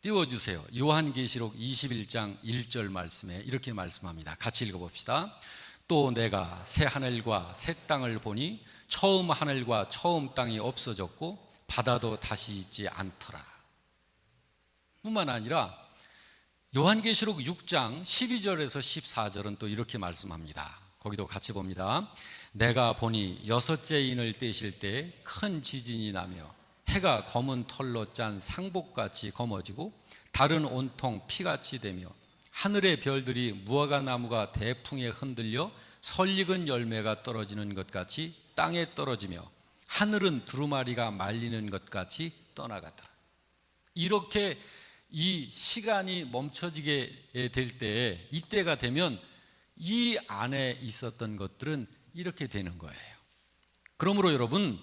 띄워주세요. 요한계시록 21장 1절 말씀에 이렇게 말씀합니다. 같이 읽어봅시다. 또 내가 새 하늘과 새 땅을 보니 처음 하늘과 처음 땅이 없어졌고 바다도 다시 있지 않더라. 뿐만 아니라 요한계시록 6장 12절에서 14절은 또 이렇게 말씀합니다. 거기도 같이 봅니다. 내가 보니 여섯째 인을 떼실 때 큰 지진이 나며 해가 검은 털로 짠 상복같이 검어지고 달은 온통 피같이 되며 하늘의 별들이 무화과 나무가 대풍에 흔들려 설익은 열매가 떨어지는 것 같이 땅에 떨어지며 하늘은 두루마리가 말리는 것 같이 떠나가더라. 이렇게 이 시간이 멈춰지게 될 때, 이때가 되면 이 안에 있었던 것들은 이렇게 되는 거예요. 그러므로 여러분,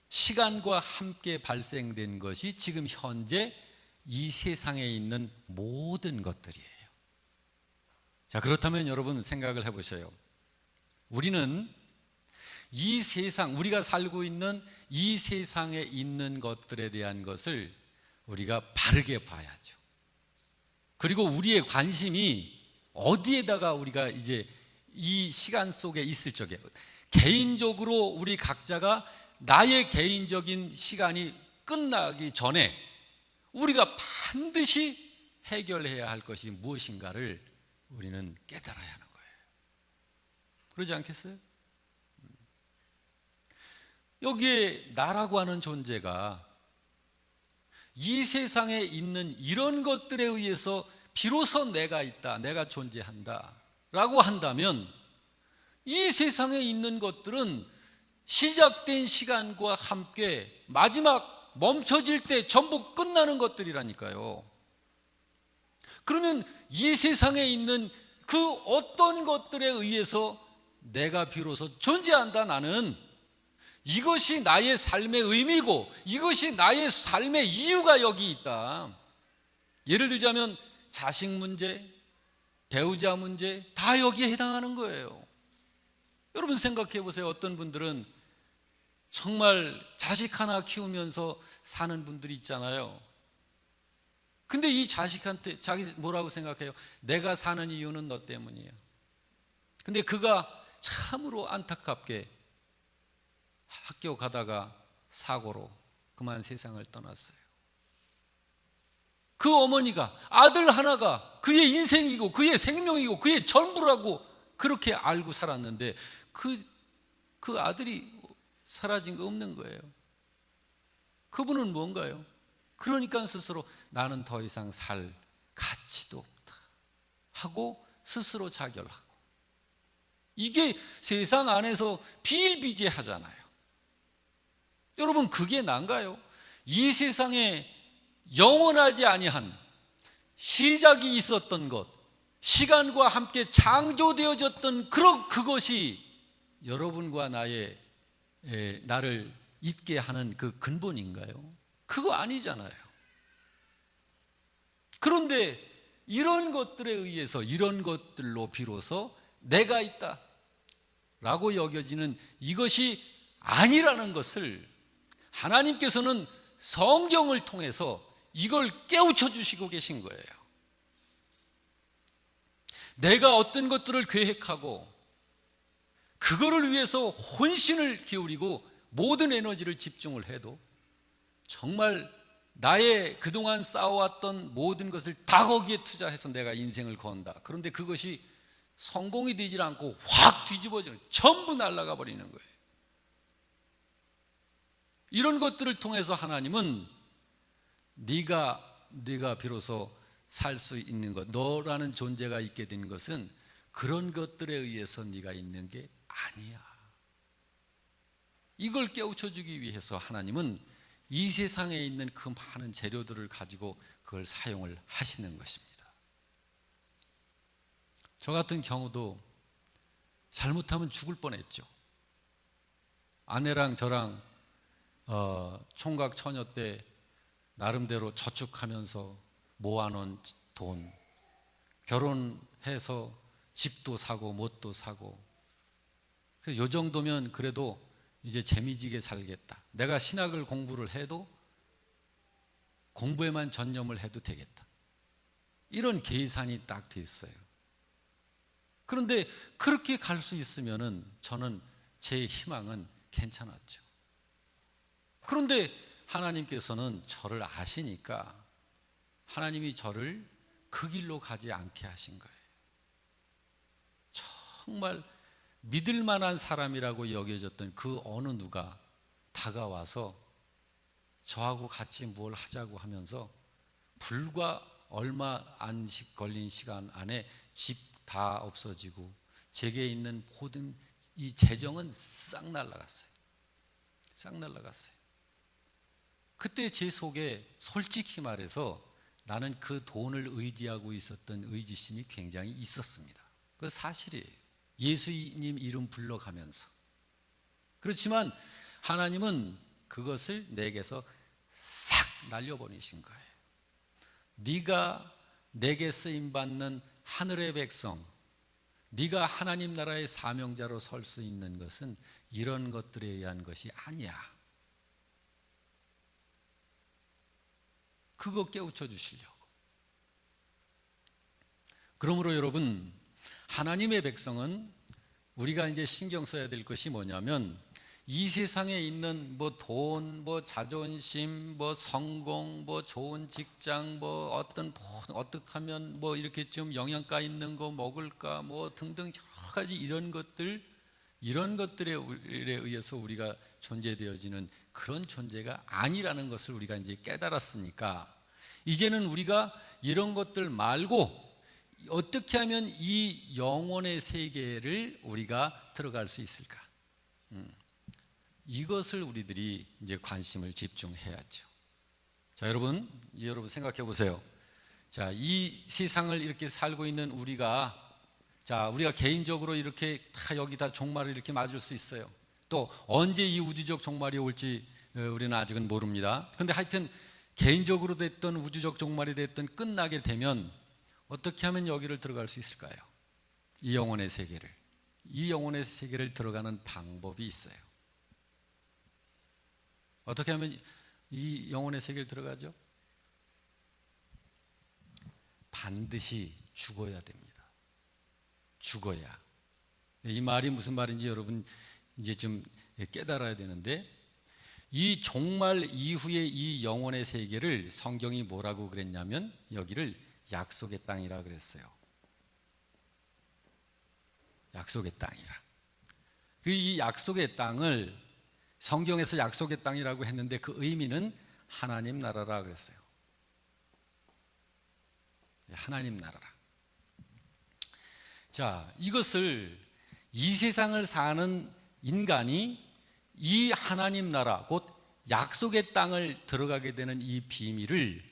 시간과 함께 발생된 것이 지금 현재 이 세상에 있는 모든 것들이에요. 자, 그렇다면 여러분 생각을 해보셔요. 우리는 이 세상, 우리가 살고 있는 이 세상에 있는 것들에 대한 것을 우리가 바르게 봐야죠. 그리고 우리의 관심이 어디에다가 우리가 이제 이 시간 속에 있을 적에 개인적으로 우리 각자가 나의 개인적인 시간이 끝나기 전에 우리가 반드시 해결해야 할 것이 무엇인가를 우리는 깨달아야 하는 거예요. 그러지 않겠어요? 여기에 나라고 하는 존재가 이 세상에 있는 이런 것들에 의해서 비로소 내가 있다, 내가 존재한다 라고 한다면 이 세상에 있는 것들은 시작된 시간과 함께 마지막 멈춰질 때 전부 끝나는 것들이라니까요. 그러면 이 세상에 있는 그 어떤 것들에 의해서 내가 비로소 존재한다, 나는 이것이 나의 삶의 의미고 이것이 나의 삶의 이유가 여기 있다. 예를 들자면 자식 문제, 배우자 문제 다 여기에 해당하는 거예요. 여러분 생각해 보세요. 어떤 분들은 정말 자식 하나 키우면서 사는 분들이 있잖아요. 근데 이 자식한테 자기 뭐라고 생각해요? 내가 사는 이유는 너 때문이에요. 근데 그가 참으로 안타깝게 학교 가다가 사고로 그만 세상을 떠났어요. 그 어머니가 아들 하나가 그의 인생이고 그의 생명이고 그의 전부라고 그렇게 알고 살았는데 그 아들이 사라진 거 없는 거예요. 그분은 뭔가요? 그러니까 스스로 나는 더 이상 살 가치도 없다 하고 스스로 자결하고, 이게 세상 안에서 비일비재하잖아요. 여러분, 그게 난가요? 이 세상에 영원하지 아니한 시작이 있었던 것, 시간과 함께 창조되어졌던 그것이 여러분과 나를 있게 하는 그 근본인가요? 그거 아니잖아요. 그런데 이런 것들에 의해서, 이런 것들로 비로소 내가 있다 라고 여겨지는 이것이 아니라는 것을 하나님께서는 성경을 통해서 이걸 깨우쳐 주시고 계신 거예요. 내가 어떤 것들을 계획하고 그거를 위해서 혼신을 기울이고 모든 에너지를 집중을 해도 정말 나의 그동안 쌓아왔던 모든 것을 다 거기에 투자해서 내가 인생을 건다. 그런데 그것이 성공이 되질 않고 확 뒤집어지는, 전부 날아가 버리는 거예요. 이런 것들을 통해서 하나님은 네가 비로소 살 수 있는 것, 너라는 존재가 있게 된 것은 그런 것들에 의해서 네가 있는 게 아니야. 이걸 깨우쳐 주기 위해서 하나님은 이 세상에 있는 그 많은 재료들을 가지고 그걸 사용을 하시는 것입니다. 저 같은 경우도 잘못하면 죽을 뻔했죠. 아내랑 저랑 총각 처녀 때 나름대로 저축하면서 모아놓은 돈, 결혼해서 집도 사고 뭣도 사고, 요 정도면 그래도 이제 재미지게 살겠다. 내가 신학을 공부를 해도 공부에만 전념을 해도 되겠다. 이런 계산이 딱 돼 있어요. 그런데 그렇게 갈 수 있으면은 저는 제 희망은 괜찮았죠. 그런데 하나님께서는 저를 아시니까 하나님이 저를 그 길로 가지 않게 하신 거예요. 정말 믿을 만한 사람이라고 여겨졌던 그 어느 누가 다가와서 저하고 같이 뭘 하자고 하면서 불과 얼마 안 걸린 시간 안에 집 다 없어지고 제게 있는 모든 이 재정은 싹 날아갔어요. 싹 날아갔어요. 그때 제 속에 솔직히 말해서 나는 그 돈을 의지하고 있었던 의지심이 굉장히 있었습니다. 그건 사실이에요. 예수님 이름 불러가면서. 그렇지만 하나님은 그것을 내게서 싹 날려버리신 거예요. 네가 내게 쓰임받는 하늘의 백성, 네가 하나님 나라의 사명자로 설 수 있는 것은 이런 것들에 의한 것이 아니야. 그거 깨우쳐 주시려고. 그러므로 여러분, 하나님의 백성은 우리가 이제 신경 써야 될 것이 뭐냐면, 이 세상에 있는 뭐 돈, 뭐 자존심, 뭐 성공, 뭐 좋은 직장, 뭐 어떻게 하면 뭐 이렇게 좀 영양가 있는 거 먹을까, 뭐 등등 여러 가지 이런 것들에 의해서 우리가 존재되어지는 그런 존재가 아니라는 것을 우리가 이제 깨달았으니까, 이제는 우리가 이런 것들 말고 어떻게 하면 이 영혼의 세계를 우리가 들어갈 수 있을까? 이것을 우리들이 이제 관심을 집중해야죠. 자, 여러분 생각해 보세요. 자, 이 세상을 이렇게 살고 있는 우리가 개인적으로 이렇게 다 여기다 종말을 이렇게 맞을 수 있어요. 또 언제 이 우주적 종말이 올지 우리는 아직은 모릅니다. 그런데 하여튼 개인적으로 됐던 우주적 종말이 됐던 끝나게 되면 어떻게 하면 여기를 들어갈 수 있을까요? 이 영혼의 세계를 들어가는 방법이 있어요. 어떻게 하면 이 영혼의 세계를 들어가죠? 반드시 죽어야 됩니다. 죽어야. 이 말이 무슨 말인지 여러분 이제 좀 깨달아야 되는데, 이 종말 이후의 이 영혼의 세계를 성경이 뭐라고 그랬냐면 여기를 약속의 땅이라 그랬어요. 약속의 땅이라. 이 약속의 땅을 성경에서 약속의 땅이라고 했는데 그 의미는 하나님 나라라 그랬어요. 하나님 나라라. 자, 이것을 이 세상을 사는 인간이 이 하나님 나라, 곧 약속의 땅을 들어가게 되는 이 비밀을,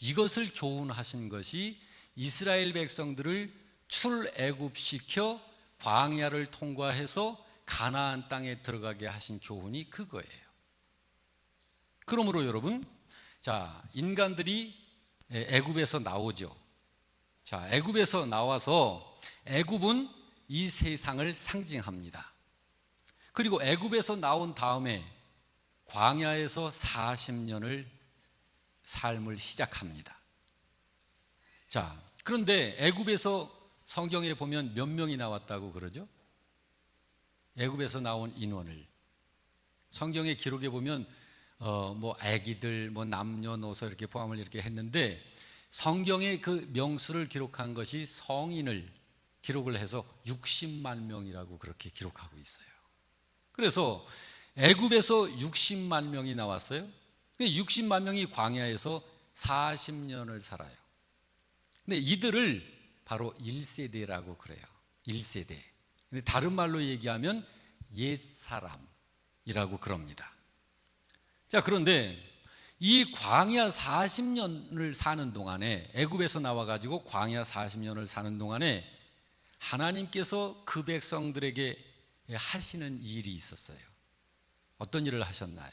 이것을 교훈하신 것이 이스라엘 백성들을 출애굽시켜 광야를 통과해서 가나안 땅에 들어가게 하신 교훈이 그거예요. 그러므로 여러분, 자, 인간들이 애굽에서 나오죠. 자, 애굽에서 나와서, 애굽은 이 세상을 상징합니다. 그리고 애굽에서 나온 다음에 광야에서 40년을 삶을 시작합니다. 자, 그런데 애굽에서 성경에 보면 몇 명이 나왔다고 그러죠? 애굽에서 나온 인원을 성경의 기록에 보면 뭐 아기들, 뭐 남녀노소 이렇게 포함을 이렇게 했는데, 성경의 그 명수를 기록한 것이 성인을 기록을 해서 60만 명이라고 그렇게 기록하고 있어요. 그래서 애굽에서 60만 명이 나왔어요. 60만 명이 광야에서 40년을 살아요. 근데 이들을 바로 1세대라고 그래요. 1세대. 근데 다른 말로 얘기하면 옛사람이라고 그럽니다. 자, 그런데 이 광야 40년을 사는 동안에, 애굽에서 나와가지고 광야 40년을 사는 동안에 하나님께서 그 백성들에게 하시는 일이 있었어요. 어떤 일을 하셨나요?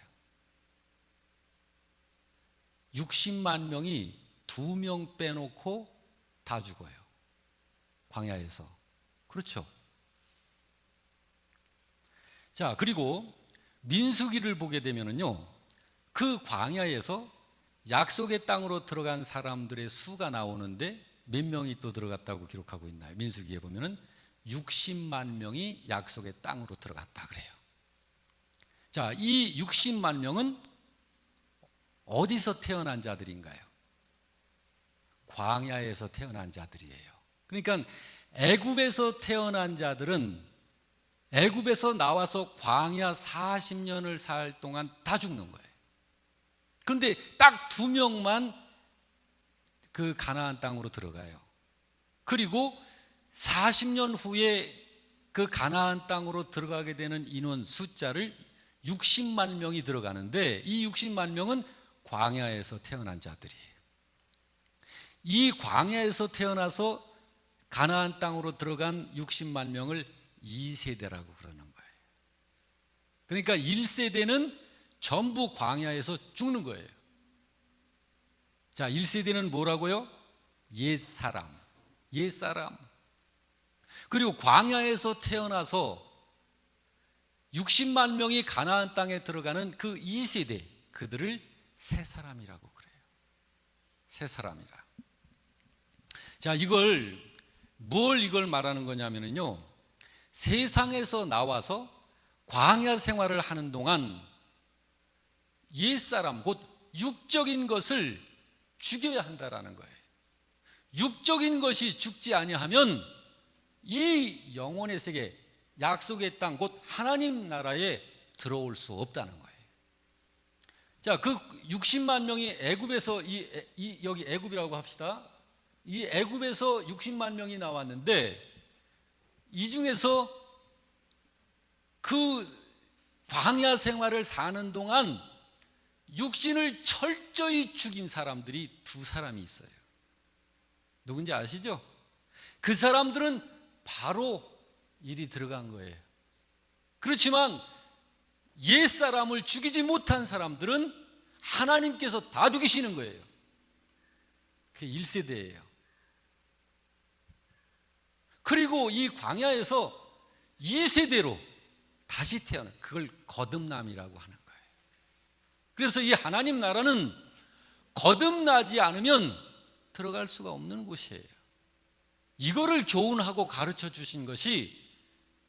60만 명이 2명 빼놓고 다 죽어요. 광야에서. 그렇죠. 자, 그리고 민수기를 보게 되면은요, 그 광야에서 약속의 땅으로 들어간 사람들의 수가 나오는데 몇 명이 또 들어갔다고 기록하고 있나요? 민수기에 보면은 60만 명이 약속의 땅으로 들어갔다 그래요. 자, 이 60만 명은 어디서 태어난 자들인가요? 광야에서 태어난 자들이에요. 그러니까 애굽에서 태어난 자들은 애굽에서 나와서 광야 40년을 살 동안 다 죽는 거예요. 그런데 딱 2명만 그 가나안 땅으로 들어가요. 그리고 40년 후에 그 가나안 땅으로 들어가게 되는 인원 숫자를 60만 명이 들어가는데, 이 60만 명은 광야에서 태어난 자들이에요. 이 광야에서 태어나서 가나안 땅으로 들어간 60만 명을 2세대라고 그러는 거예요. 그러니까 1세대는 전부 광야에서 죽는 거예요. 자, 1세대는 뭐라고요? 옛사람. 옛사람. 그리고 광야에서 태어나서 60만 명이 가나안 땅에 들어가는 그 2세대, 그들을 새 사람이라고 그래요. 새 사람이라. 자, 이걸 말하는 거냐면요, 세상에서 나와서 광야 생활을 하는 동안 옛사람, 곧 육적인 것을 죽여야 한다라는 거예요. 육적인 것이 죽지 아니하면 이 영혼의 세계, 약속의 땅, 곧 하나님 나라에 들어올 수 없다는 거예요. 자, 그 60만 명이 애굽에서 여기 애굽이라고 합시다. 이 애굽에서 60만 명이 나왔는데, 이 중에서 그 광야 생활을 사는 동안 육신을 철저히 죽인 사람들이 2사람이 있어요. 누군지 아시죠? 그 사람들은 바로 일이 들어간 거예요. 그렇지만 옛사람을 죽이지 못한 사람들은 하나님께서 다 죽이시는 거예요. 그게 1세대예요. 그리고 이 광야에서 2세대로 다시 태어나, 그걸 거듭남이라고 하는 거예요. 그래서 이 하나님 나라는 거듭나지 않으면 들어갈 수가 없는 곳이에요. 이거를 교훈하고 가르쳐 주신 것이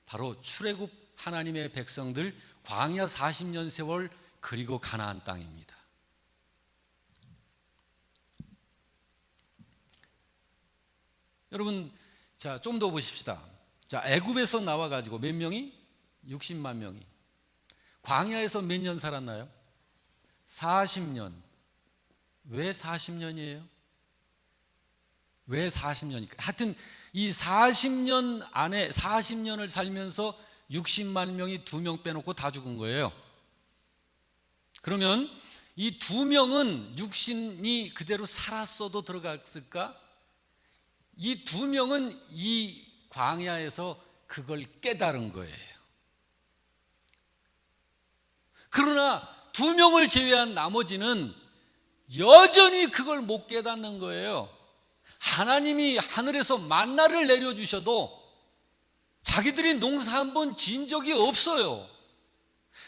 바로 출애굽 하나님의 백성들 광야 40년 세월 그리고 가나안 땅입니다. 여러분, 자, 좀 더 보십시다. 자, 애굽에서 나와 가지고 몇 명이? 60만 명이. 광야에서 몇 년 살았나요? 40년. 왜 40년이에요? 왜 40년일까? 하여튼 이 40년 안에 40년을 살면서 60만 명이 2명 빼놓고 다 죽은 거예요. 그러면 이 2명은 육신이 그대로 살았어도 들어갔을까? 이 2명은 이 광야에서 그걸 깨달은 거예요. 그러나 2명을 제외한 나머지는 여전히 그걸 못 깨닫는 거예요. 하나님이 하늘에서 만나를 내려주셔도 자기들이 농사 한 번 지은 적이 없어요.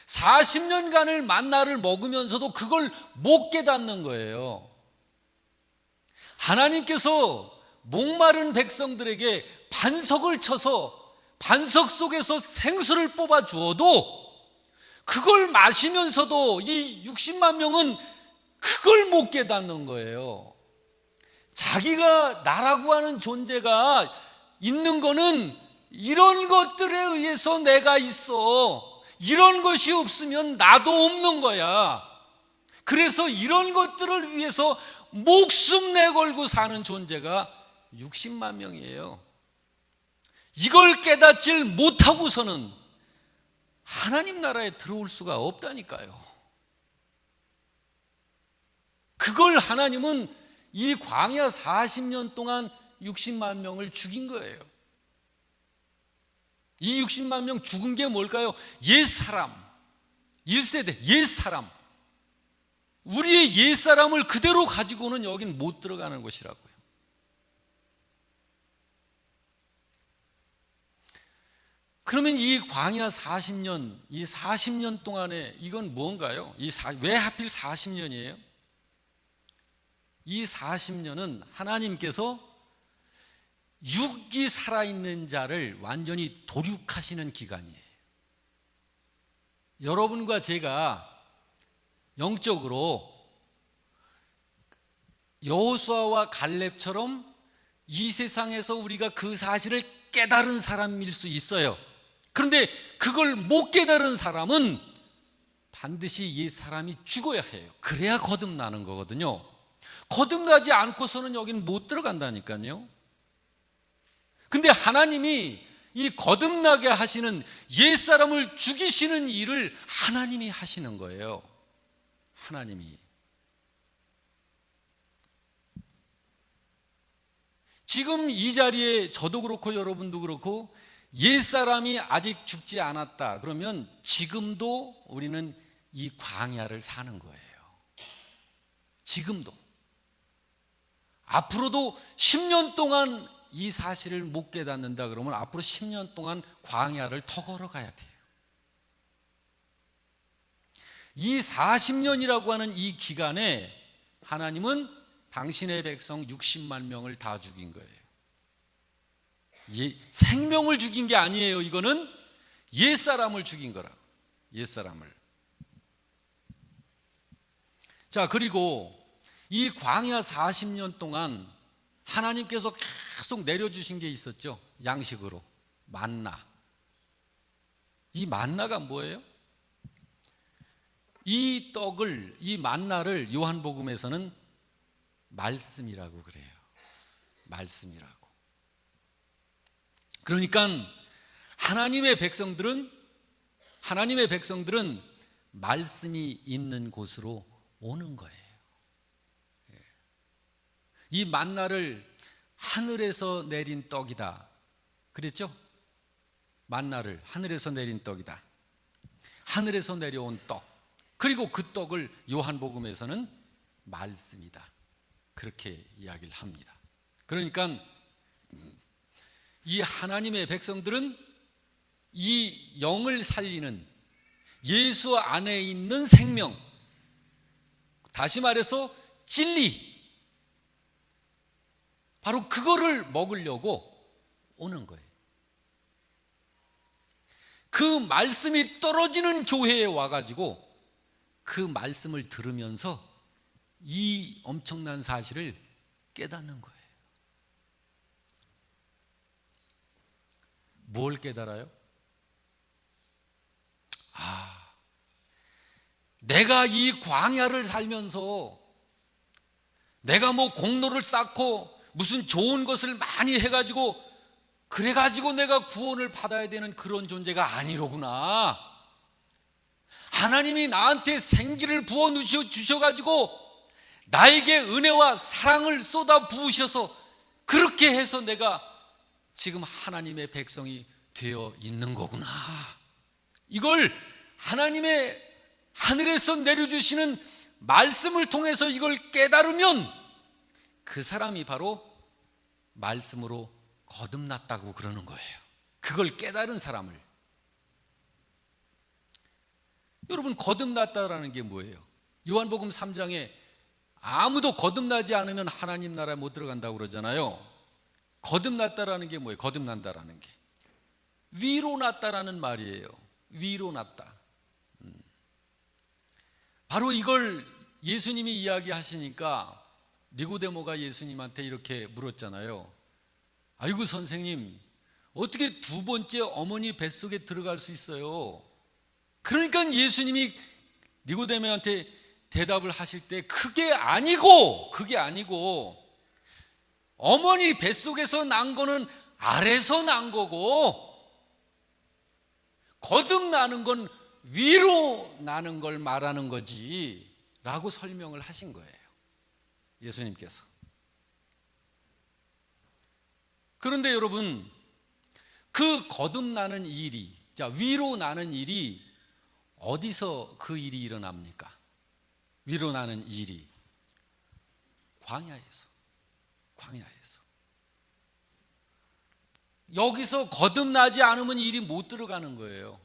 40년간을 만나를 먹으면서도 그걸 못 깨닫는 거예요. 하나님께서 목마른 백성들에게 반석을 쳐서 반석 속에서 생수를 뽑아 주어도 그걸 마시면서도 이 60만 명은 그걸 못 깨닫는 거예요. 자기가 나라고 하는 존재가 있는 거는 이런 것들에 의해서 내가 있어. 이런 것이 없으면 나도 없는 거야. 그래서 이런 것들을 위해서 목숨 내걸고 사는 존재가 60만 명이에요. 이걸 깨닫질 못하고서는 하나님 나라에 들어올 수가 없다니까요. 그걸 하나님은 이 광야 40년 동안 60만 명을 죽인 거예요. 이 60만 명 죽은 게 뭘까요? 옛사람, 1세대 옛사람, 우리의 옛사람을 그대로 가지고는 여긴 못 들어가는 것이라고요. 그러면 이 광야 40년, 이 40년 동안에 이건 뭔가요? 왜 하필 40년이에요? 이 40년은 하나님께서 육이 살아있는 자를 완전히 도륙하시는 기간이에요. 여러분과 제가 영적으로 여호수아와 갈렙처럼 이 세상에서 우리가 그 사실을 깨달은 사람일 수 있어요. 그런데 그걸 못 깨달은 사람은 반드시 이 사람이 죽어야 해요. 그래야 거듭나는 거거든요. 거듭나지 않고서는 여기는 못 들어간다니까요. 근데 하나님이 이 거듭나게 하시는 옛사람을 죽이시는 일을 하나님이 하시는 거예요. 하나님이. 지금 이 자리에 저도 그렇고 여러분도 그렇고 옛사람이 아직 죽지 않았다 그러면 지금도 우리는 이 광야를 사는 거예요. 지금도. 앞으로도 10년 동안 이 사실을 못 깨닫는다 그러면 앞으로 10년 동안 광야를 더 걸어가야 돼요. 이 40년이라고 하는 이 기간에 하나님은 당신의 백성 60만 명을 다 죽인 거예요. 생명을 죽인 게 아니에요. 이거는 옛사람을 죽인 거라. 옛사람을. 자, 그리고 이 광야 40년 동안 하나님께서 계속 내려주신 게 있었죠. 양식으로. 만나. 이 만나가 뭐예요? 이 떡을, 이 만나를 요한복음에서는 말씀이라고 그래요. 말씀이라고. 그러니까 하나님의 백성들은 말씀이 있는 곳으로 오는 거예요. 이 만나를 하늘에서 내린 떡이다 그랬죠? 만나를 하늘에서 내린 떡이다. 하늘에서 내려온 떡. 그리고 그 떡을 요한복음에서는 말씀이다. 그렇게 이야기를 합니다. 그러니까 이 하나님의 백성들은 이 영을 살리는 예수 안에 있는 생명, 다시 말해서 진리, 바로 그거를 먹으려고 오는 거예요. 그 말씀이 떨어지는 교회에 와가지고 그 말씀을 들으면서 이 엄청난 사실을 깨닫는 거예요. 뭘 깨달아요? 내가 이 광야를 살면서 내가 뭐 공로를 쌓고 무슨 좋은 것을 많이 해가지고 그래가지고 내가 구원을 받아야 되는 그런 존재가 아니로구나. 하나님이 나한테 생기를 부어 주셔가지고 나에게 은혜와 사랑을 쏟아 부으셔서 그렇게 해서 내가 지금 하나님의 백성이 되어 있는 거구나. 이걸 하나님의 하늘에서 내려주시는 말씀을 통해서 이걸 깨달으면 그 사람이 바로 말씀으로 거듭났다고 그러는 거예요. 그걸 깨달은 사람을. 여러분, 거듭났다라는 게 뭐예요? 요한복음 3장에 아무도 거듭나지 않으면 하나님 나라에 못 들어간다고 그러잖아요. 거듭났다라는 게 뭐예요? 거듭난다라는 게 위로 났다라는 말이에요. 위로 났다. 바로 이걸 예수님이 이야기하시니까 니고데모가 예수님한테 이렇게 물었잖아요. 아이고 선생님, 어떻게 두 번째 어머니 뱃속에 들어갈 수 있어요? 그러니까 예수님이 니고데모한테 대답을 하실 때 그게 아니고 어머니 뱃속에서 난 거는 아래서 난 거고 거듭나는 건 위로 나는 걸 말하는 거지 라고 설명을 하신 거예요, 예수님께서. 그런데 여러분, 그 거듭나는 일이, 위로 나는 일이 어디서 그 일이 일어납니까? 위로 나는 일이 광야에서. 여기서 거듭나지 않으면 일이 못 들어가는 거예요.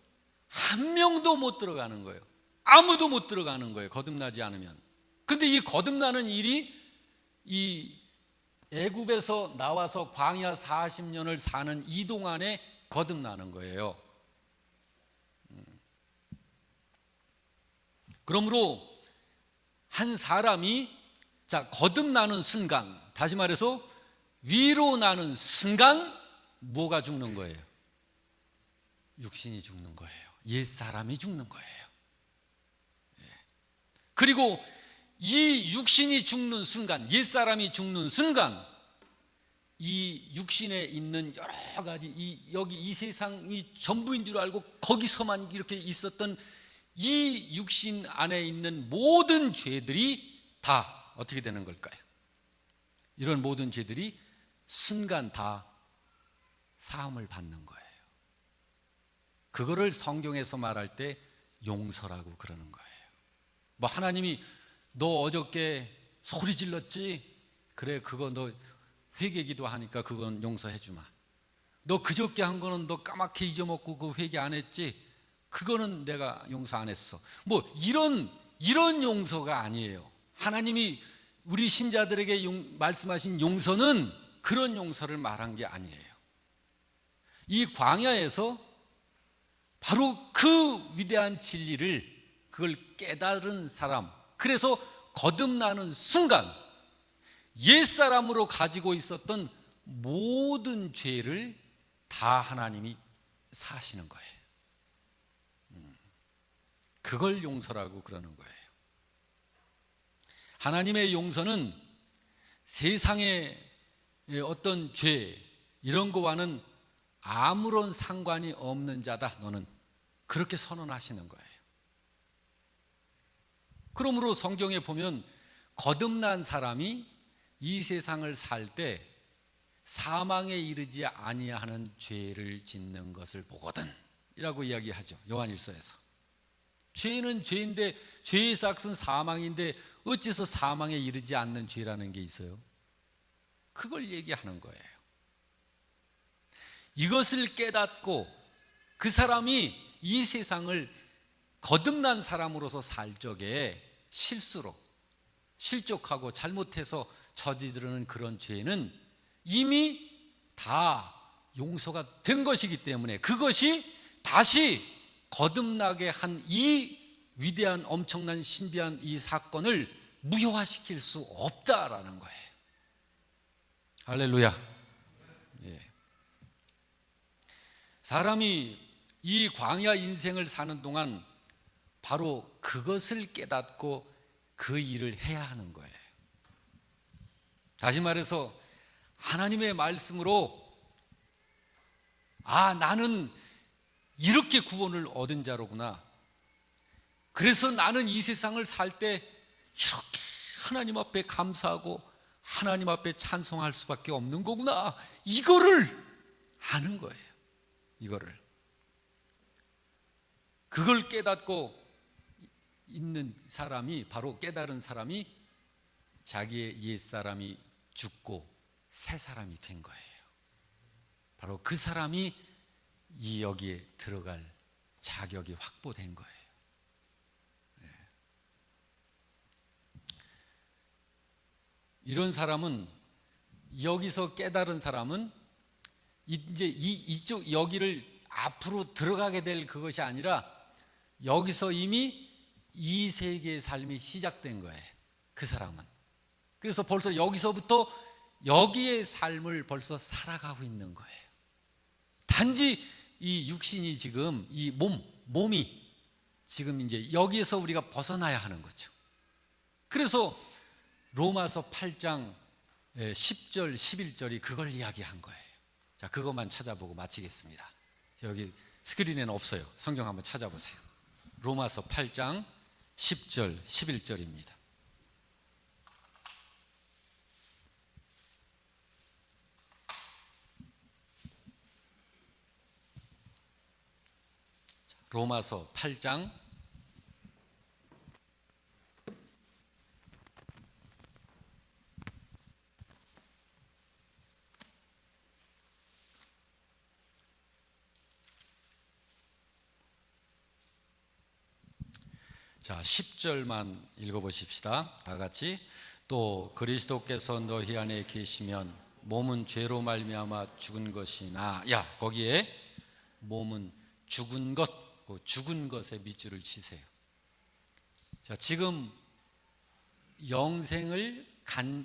한 명도 못 들어가는 거예요. 아무도 못 들어가는 거예요, 거듭나지 않으면. 근데 이 거듭나는 일이 이 애굽에서 나와서 광야 40년을 사는 이 동안에 거듭나는 거예요. 그러므로 한 사람이 거듭나는 순간, 다시 말해서 위로 나는 순간 뭐가 죽는 거예요? 육신이 죽는 거예요. 옛사람이 죽는 거예요. 그리고 이 육신이 죽는 순간, 옛사람이 죽는 순간, 이 육신에 있는 여러 가지 여기 이 세상이 전부인 줄 알고 거기서만 이렇게 있었던 이 육신 안에 있는 모든 죄들이 다 어떻게 되는 걸까요? 이런 모든 죄들이 순간 다 사함을 받는 거예요. 그거를 성경에서 말할 때 용서라고 그러는 거예요. 뭐 하나님이 너 어저께 소리 질렀지? 그래, 그거 너 회개기도 하니까 그건 용서해 주마. 너 그저께 한 거는 너 까맣게 잊어먹고 그 회개 안 했지? 그거는 내가 용서 안 했어. 뭐 이런 용서가 아니에요. 하나님이 우리 신자들에게 말씀하신 용서는 그런 용서를 말한 게 아니에요. 이 광야에서 바로 그 위대한 진리를 그걸 깨달은 사람, 그래서 거듭나는 순간 옛사람으로 가지고 있었던 모든 죄를 다 하나님이 사시는 거예요. 그걸 용서라고 그러는 거예요. 하나님의 용서는 세상의 어떤 죄 이런 거와는 아무런 상관이 없는 자다, 너는. 그렇게 선언하시는 거예요. 그러므로 성경에 보면 거듭난 사람이 이 세상을 살 때 사망에 이르지 아니하는 죄를 짓는 것을 보거든 이라고 이야기하죠, 요한일서에서. 죄는 죄인데 죄의 삭은 사망인데 어째서 사망에 이르지 않는 죄라는 게 있어요? 그걸 얘기하는 거예요. 이것을 깨닫고 그 사람이 이 세상을 거듭난 사람으로서 살 적에 실수로 실족하고 잘못해서 저지르는 그런 죄는 이미 다 용서가 된 것이기 때문에 그것이 다시 거듭나게 한 이 위대한 엄청난 신비한 이 사건을 무효화시킬 수 없다라는 거예요. 할렐루야. 예. 사람이 이 광야 인생을 사는 동안 바로 그것을 깨닫고 그 일을 해야 하는 거예요. 다시 말해서 하나님의 말씀으로 나는 이렇게 구원을 얻은 자로구나. 그래서 나는 이 세상을 살 때 이렇게 하나님 앞에 감사하고 하나님 앞에 찬송할 수밖에 없는 거구나. 이거를 아는 거예요. 이거를. 그걸 깨닫고 있는 사람이, 바로 깨달은 사람이 자기의 옛사람이 죽고 새 사람이 된 거예요. 바로 그 사람이 여기에 들어갈 자격이 확보된 거예요. 이런 사람은, 여기서 깨달은 사람은 이제 이쪽 여기를 앞으로 들어가게 될 그것이 아니라 여기서 이미 이 세계의 삶이 시작된 거예요. 그 사람은. 그래서 벌써 여기서부터 여기의 삶을 벌써 살아가고 있는 거예요. 단지 이 육신이 지금, 이 몸이 지금 이제 여기에서 우리가 벗어나야 하는 거죠. 그래서 로마서 8장 10절, 11절이 그걸 이야기한 거예요. 자, 그것만 찾아보고 마치겠습니다. 여기 스크린에는 없어요. 성경 한번 찾아보세요. 로마서 8장 10절, 11절입니다. 로마서 8장 10절만 읽어보십시다. 다 같이. 또 그리스도께서 너희 안에 계시면 몸은 죄로 말미암아 죽은 것이나, 거기에 몸은 죽은 것, 죽은 것에 밑줄을 치세요. 자, 지금 영생을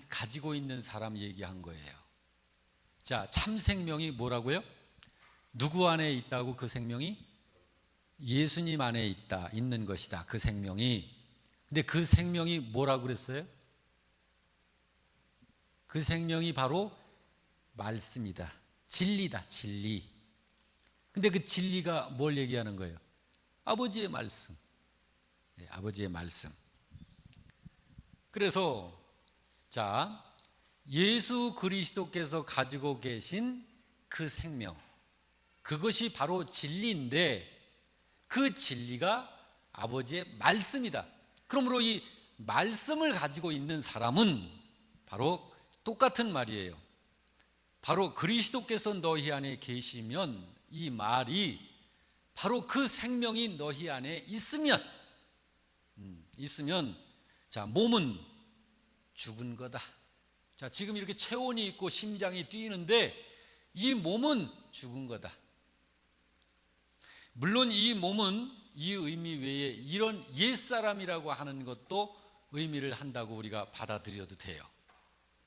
가지고 있는 사람 얘기한 거예요. 자, 참 생명이 뭐라고요? 누구 안에 있다고? 그 생명이 예수님 안에 있는 것이다. 그 생명이. 근데 그 생명이 뭐라고 그랬어요? 그 생명이 바로 말씀이다. 진리다. 진리. 근데 그 진리가 뭘 얘기하는 거예요? 아버지의 말씀. 네, 아버지의 말씀. 그래서 자, 예수 그리스도께서 가지고 계신 그 생명, 그것이 바로 진리인데 그 진리가 아버지의 말씀이다. 그러므로 이 말씀을 가지고 있는 사람은 바로 똑같은 말이에요. 바로 그리스도께서 너희 안에 계시면, 이 말이 바로 그 생명이 너희 안에 있으면 자, 몸은 죽은 거다. 자, 지금 이렇게 체온이 있고 심장이 뛰는데 이 몸은 죽은 거다. 물론 이 몸은 이 의미 외에 이런 옛사람이라고 하는 것도 의미를 한다고 우리가 받아들여도 돼요.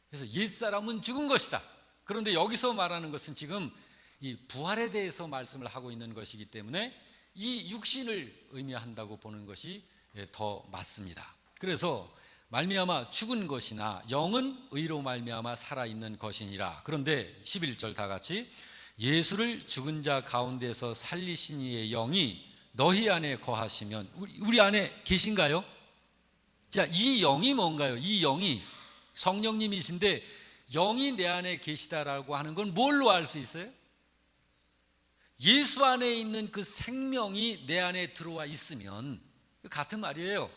그래서 옛사람은 죽은 것이다. 그런데 여기서 말하는 것은 지금 이 부활에 대해서 말씀을 하고 있는 것이기 때문에 이 육신을 의미한다고 보는 것이 더 맞습니다. 그래서 말미암아 죽은 것이나 영은 의로 말미암아 살아있는 것이니라. 그런데 11절 다 같이. 예수를 죽은 자 가운데서 살리신 이의 영이 너희 안에 거하시면, 우리 안에 계신가요? 자, 이 영이 뭔가요? 이 영이 성령님이신데 영이 내 안에 계시다라고 하는 건 뭘로 알 수 있어요? 예수 안에 있는 그 생명이 내 안에 들어와 있으면, 같은 말이에요.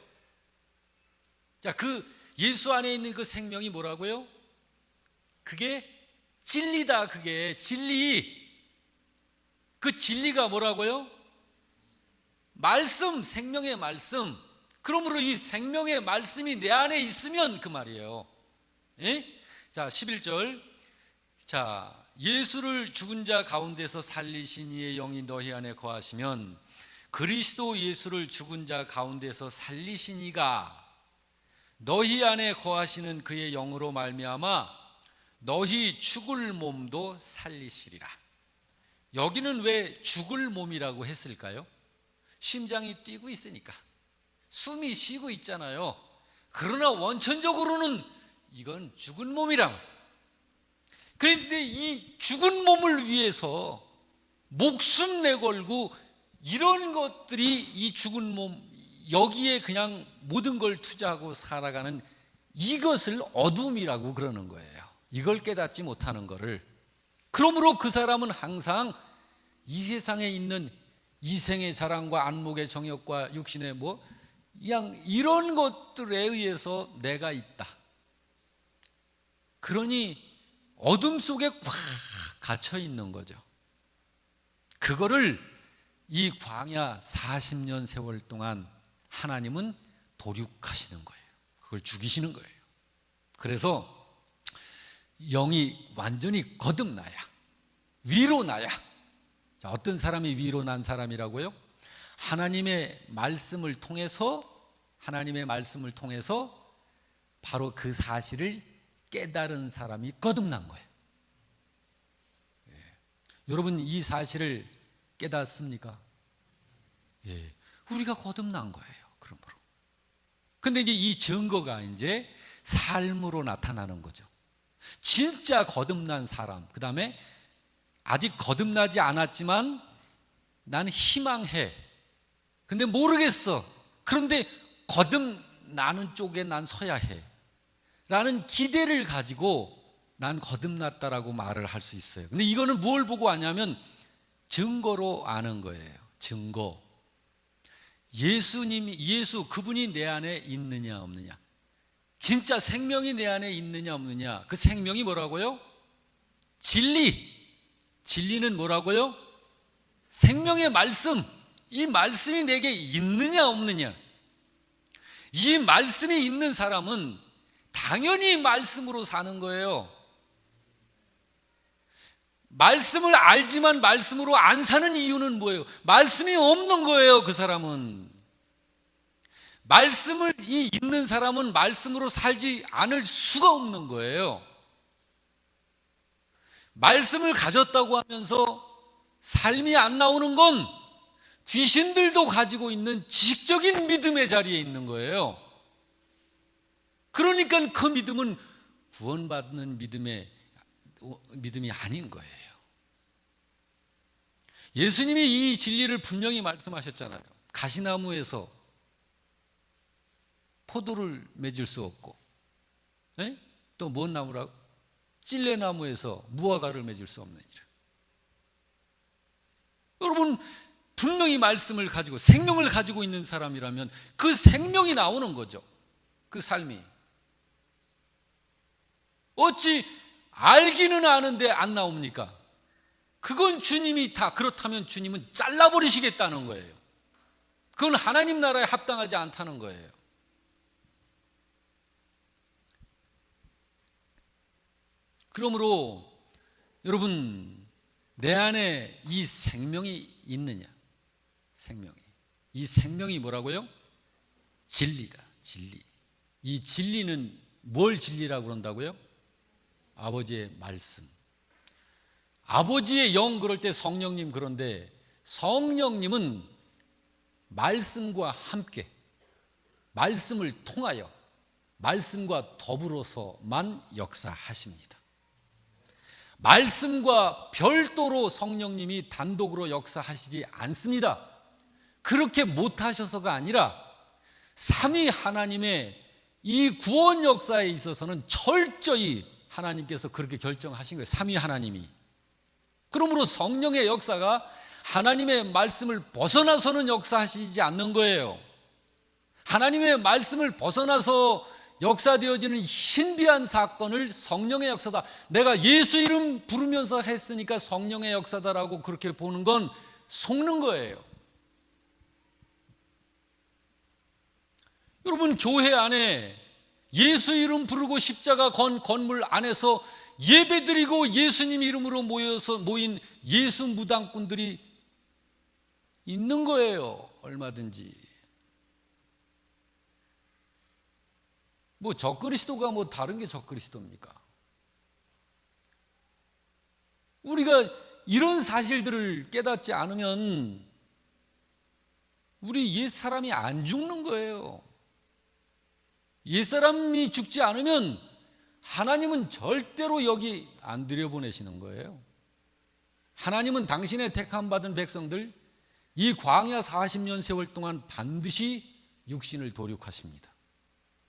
자, 그 예수 안에 있는 그 생명이 뭐라고요? 그게 진리다. 그게 진리. 그 진리가 뭐라고요? 말씀, 생명의 말씀. 그러므로 이 생명의 말씀이 내 안에 있으면 그 말이에요. 예? 자, 11절. 자, 예수를 죽은 자 가운데서 살리신 이의 영이 너희 안에 거하시면 그리스도 예수를 죽은 자 가운데서 살리신 이가 너희 안에 거하시는 그의 영으로 말미암아 너희 죽을 몸도 살리시리라. 여기는 왜 죽을 몸이라고 했을까요? 심장이 뛰고 있으니까, 숨이 쉬고 있잖아요. 그러나 원천적으로는 이건 죽은 몸이라. 그런데 이 죽은 몸을 위해서 목숨 내걸고 이런 것들이 이 죽은 몸, 여기에 그냥 모든 걸 투자하고 살아가는 이것을 어둠이라고 그러는 거예요. 이걸 깨닫지 못하는 거를. 그러므로 그 사람은 항상 이 세상에 있는 이생의 자랑과 안목의 정욕과 육신의 그냥 이런 것들에 의해서 내가 있다. 그러니 어둠 속에 꽉 갇혀 있는 거죠. 그거를 이 광야 40년 세월 동안 하나님은 도륙하시는 거예요. 그걸 죽이시는 거예요. 그래서 영이 완전히 거듭나야, 위로 나야. 자, 어떤 사람이 위로 난 사람이라고요? 하나님의 말씀을 통해서 바로 그 사실을 깨달은 사람이 거듭난 거예요. 예. 여러분, 이 사실을 깨닫습니까? 예. 우리가 거듭난 거예요. 그러므로. 근데 이제 이 증거가 이제 삶으로 나타나는 거죠. 진짜 거듭난 사람, 그 다음에 아직 거듭나지 않았지만 난 희망해. 근데 모르겠어. 그런데 거듭나는 쪽에 난 서야 해. 라는 기대를 가지고 난 거듭났다라고 말을 할 수 있어요. 근데 이거는 뭘 보고 아냐면 증거로 아는 거예요. 증거. 예수 그분이 내 안에 있느냐 없느냐. 진짜 생명이 내 안에 있느냐 없느냐. 그 생명이 뭐라고요? 진리. 진리는 뭐라고요? 생명의 말씀. 이 말씀이 내게 있느냐 없느냐. 이 말씀이 있는 사람은 당연히 말씀으로 사는 거예요. 말씀을 알지만 말씀으로 안 사는 이유는 뭐예요? 말씀이 없는 거예요. 그 사람은. 말씀을 있는 사람은 말씀으로 살지 않을 수가 없는 거예요. 말씀을 가졌다고 하면서 삶이 안 나오는 건 귀신들도 가지고 있는 지식적인 믿음의 자리에 있는 거예요. 그러니까 그 믿음은 구원받는 믿음이 아닌 거예요. 예수님이 이 진리를 분명히 말씀하셨잖아요. 가시나무에서 포도를 맺을 수 없고, 또 뭔 나무라고? 찔레나무에서 무화과를 맺을 수 없느니라. 여러분, 분명히 말씀을 가지고 생명을 가지고 있는 사람이라면 그 생명이 나오는 거죠. 그 삶이. 어찌 알기는 아는데 안 나옵니까? 그건 주님이 다, 그렇다면 주님은 잘라버리시겠다는 거예요. 그건 하나님 나라에 합당하지 않다는 거예요. 그러므로 여러분, 내 안에 이 생명이 있느냐? 생명이. 이 생명이 뭐라고요? 진리다. 진리. 이 진리는 뭘 진리라고 그런다고요? 아버지의 말씀. 아버지의 영, 그럴 때 성령님, 그런데 성령님은 말씀과 함께, 말씀을 통하여, 말씀과 더불어서만 역사하십니다. 말씀과 별도로 성령님이 단독으로 역사하시지 않습니다. 그렇게 못하셔서가 아니라 삼위 하나님의 이 구원 역사에 있어서는 철저히 하나님께서 그렇게 결정하신 거예요. 삼위 하나님이. 그러므로 성령의 역사가 하나님의 말씀을 벗어나서는 역사하시지 않는 거예요. 하나님의 말씀을 벗어나서 역사되어지는 신비한 사건을 성령의 역사다. 내가 예수 이름 부르면서 했으니까 성령의 역사다라고 그렇게 보는 건 속는 거예요. 여러분, 교회 안에 예수 이름 부르고 십자가 건 건물 안에서 예배드리고 예수님 이름으로 모인 예수 무당꾼들이 있는 거예요. 얼마든지. 뭐 적그리스도가 뭐 다른 게 적그리스도입니까? 우리가 이런 사실들을 깨닫지 않으면 우리 옛사람이 안 죽는 거예요. 옛사람이 죽지 않으면 하나님은 절대로 여기 안 들여보내시는 거예요. 하나님은 당신의 택함 받은 백성들 이 광야 40년 세월 동안 반드시 육신을 도륙하십니다.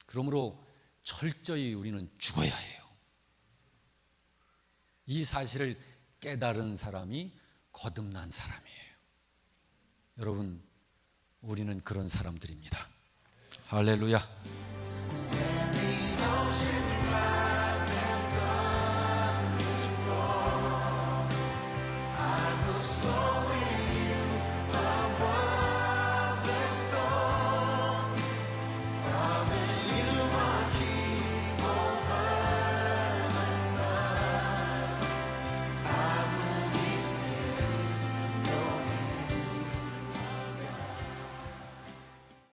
그러므로 철저히 우리는 죽어야 해요. 이 사실을 깨달은 사람이 거듭난 사람이에요. 여러분, 우리는 그런 사람들입니다. 할렐루야.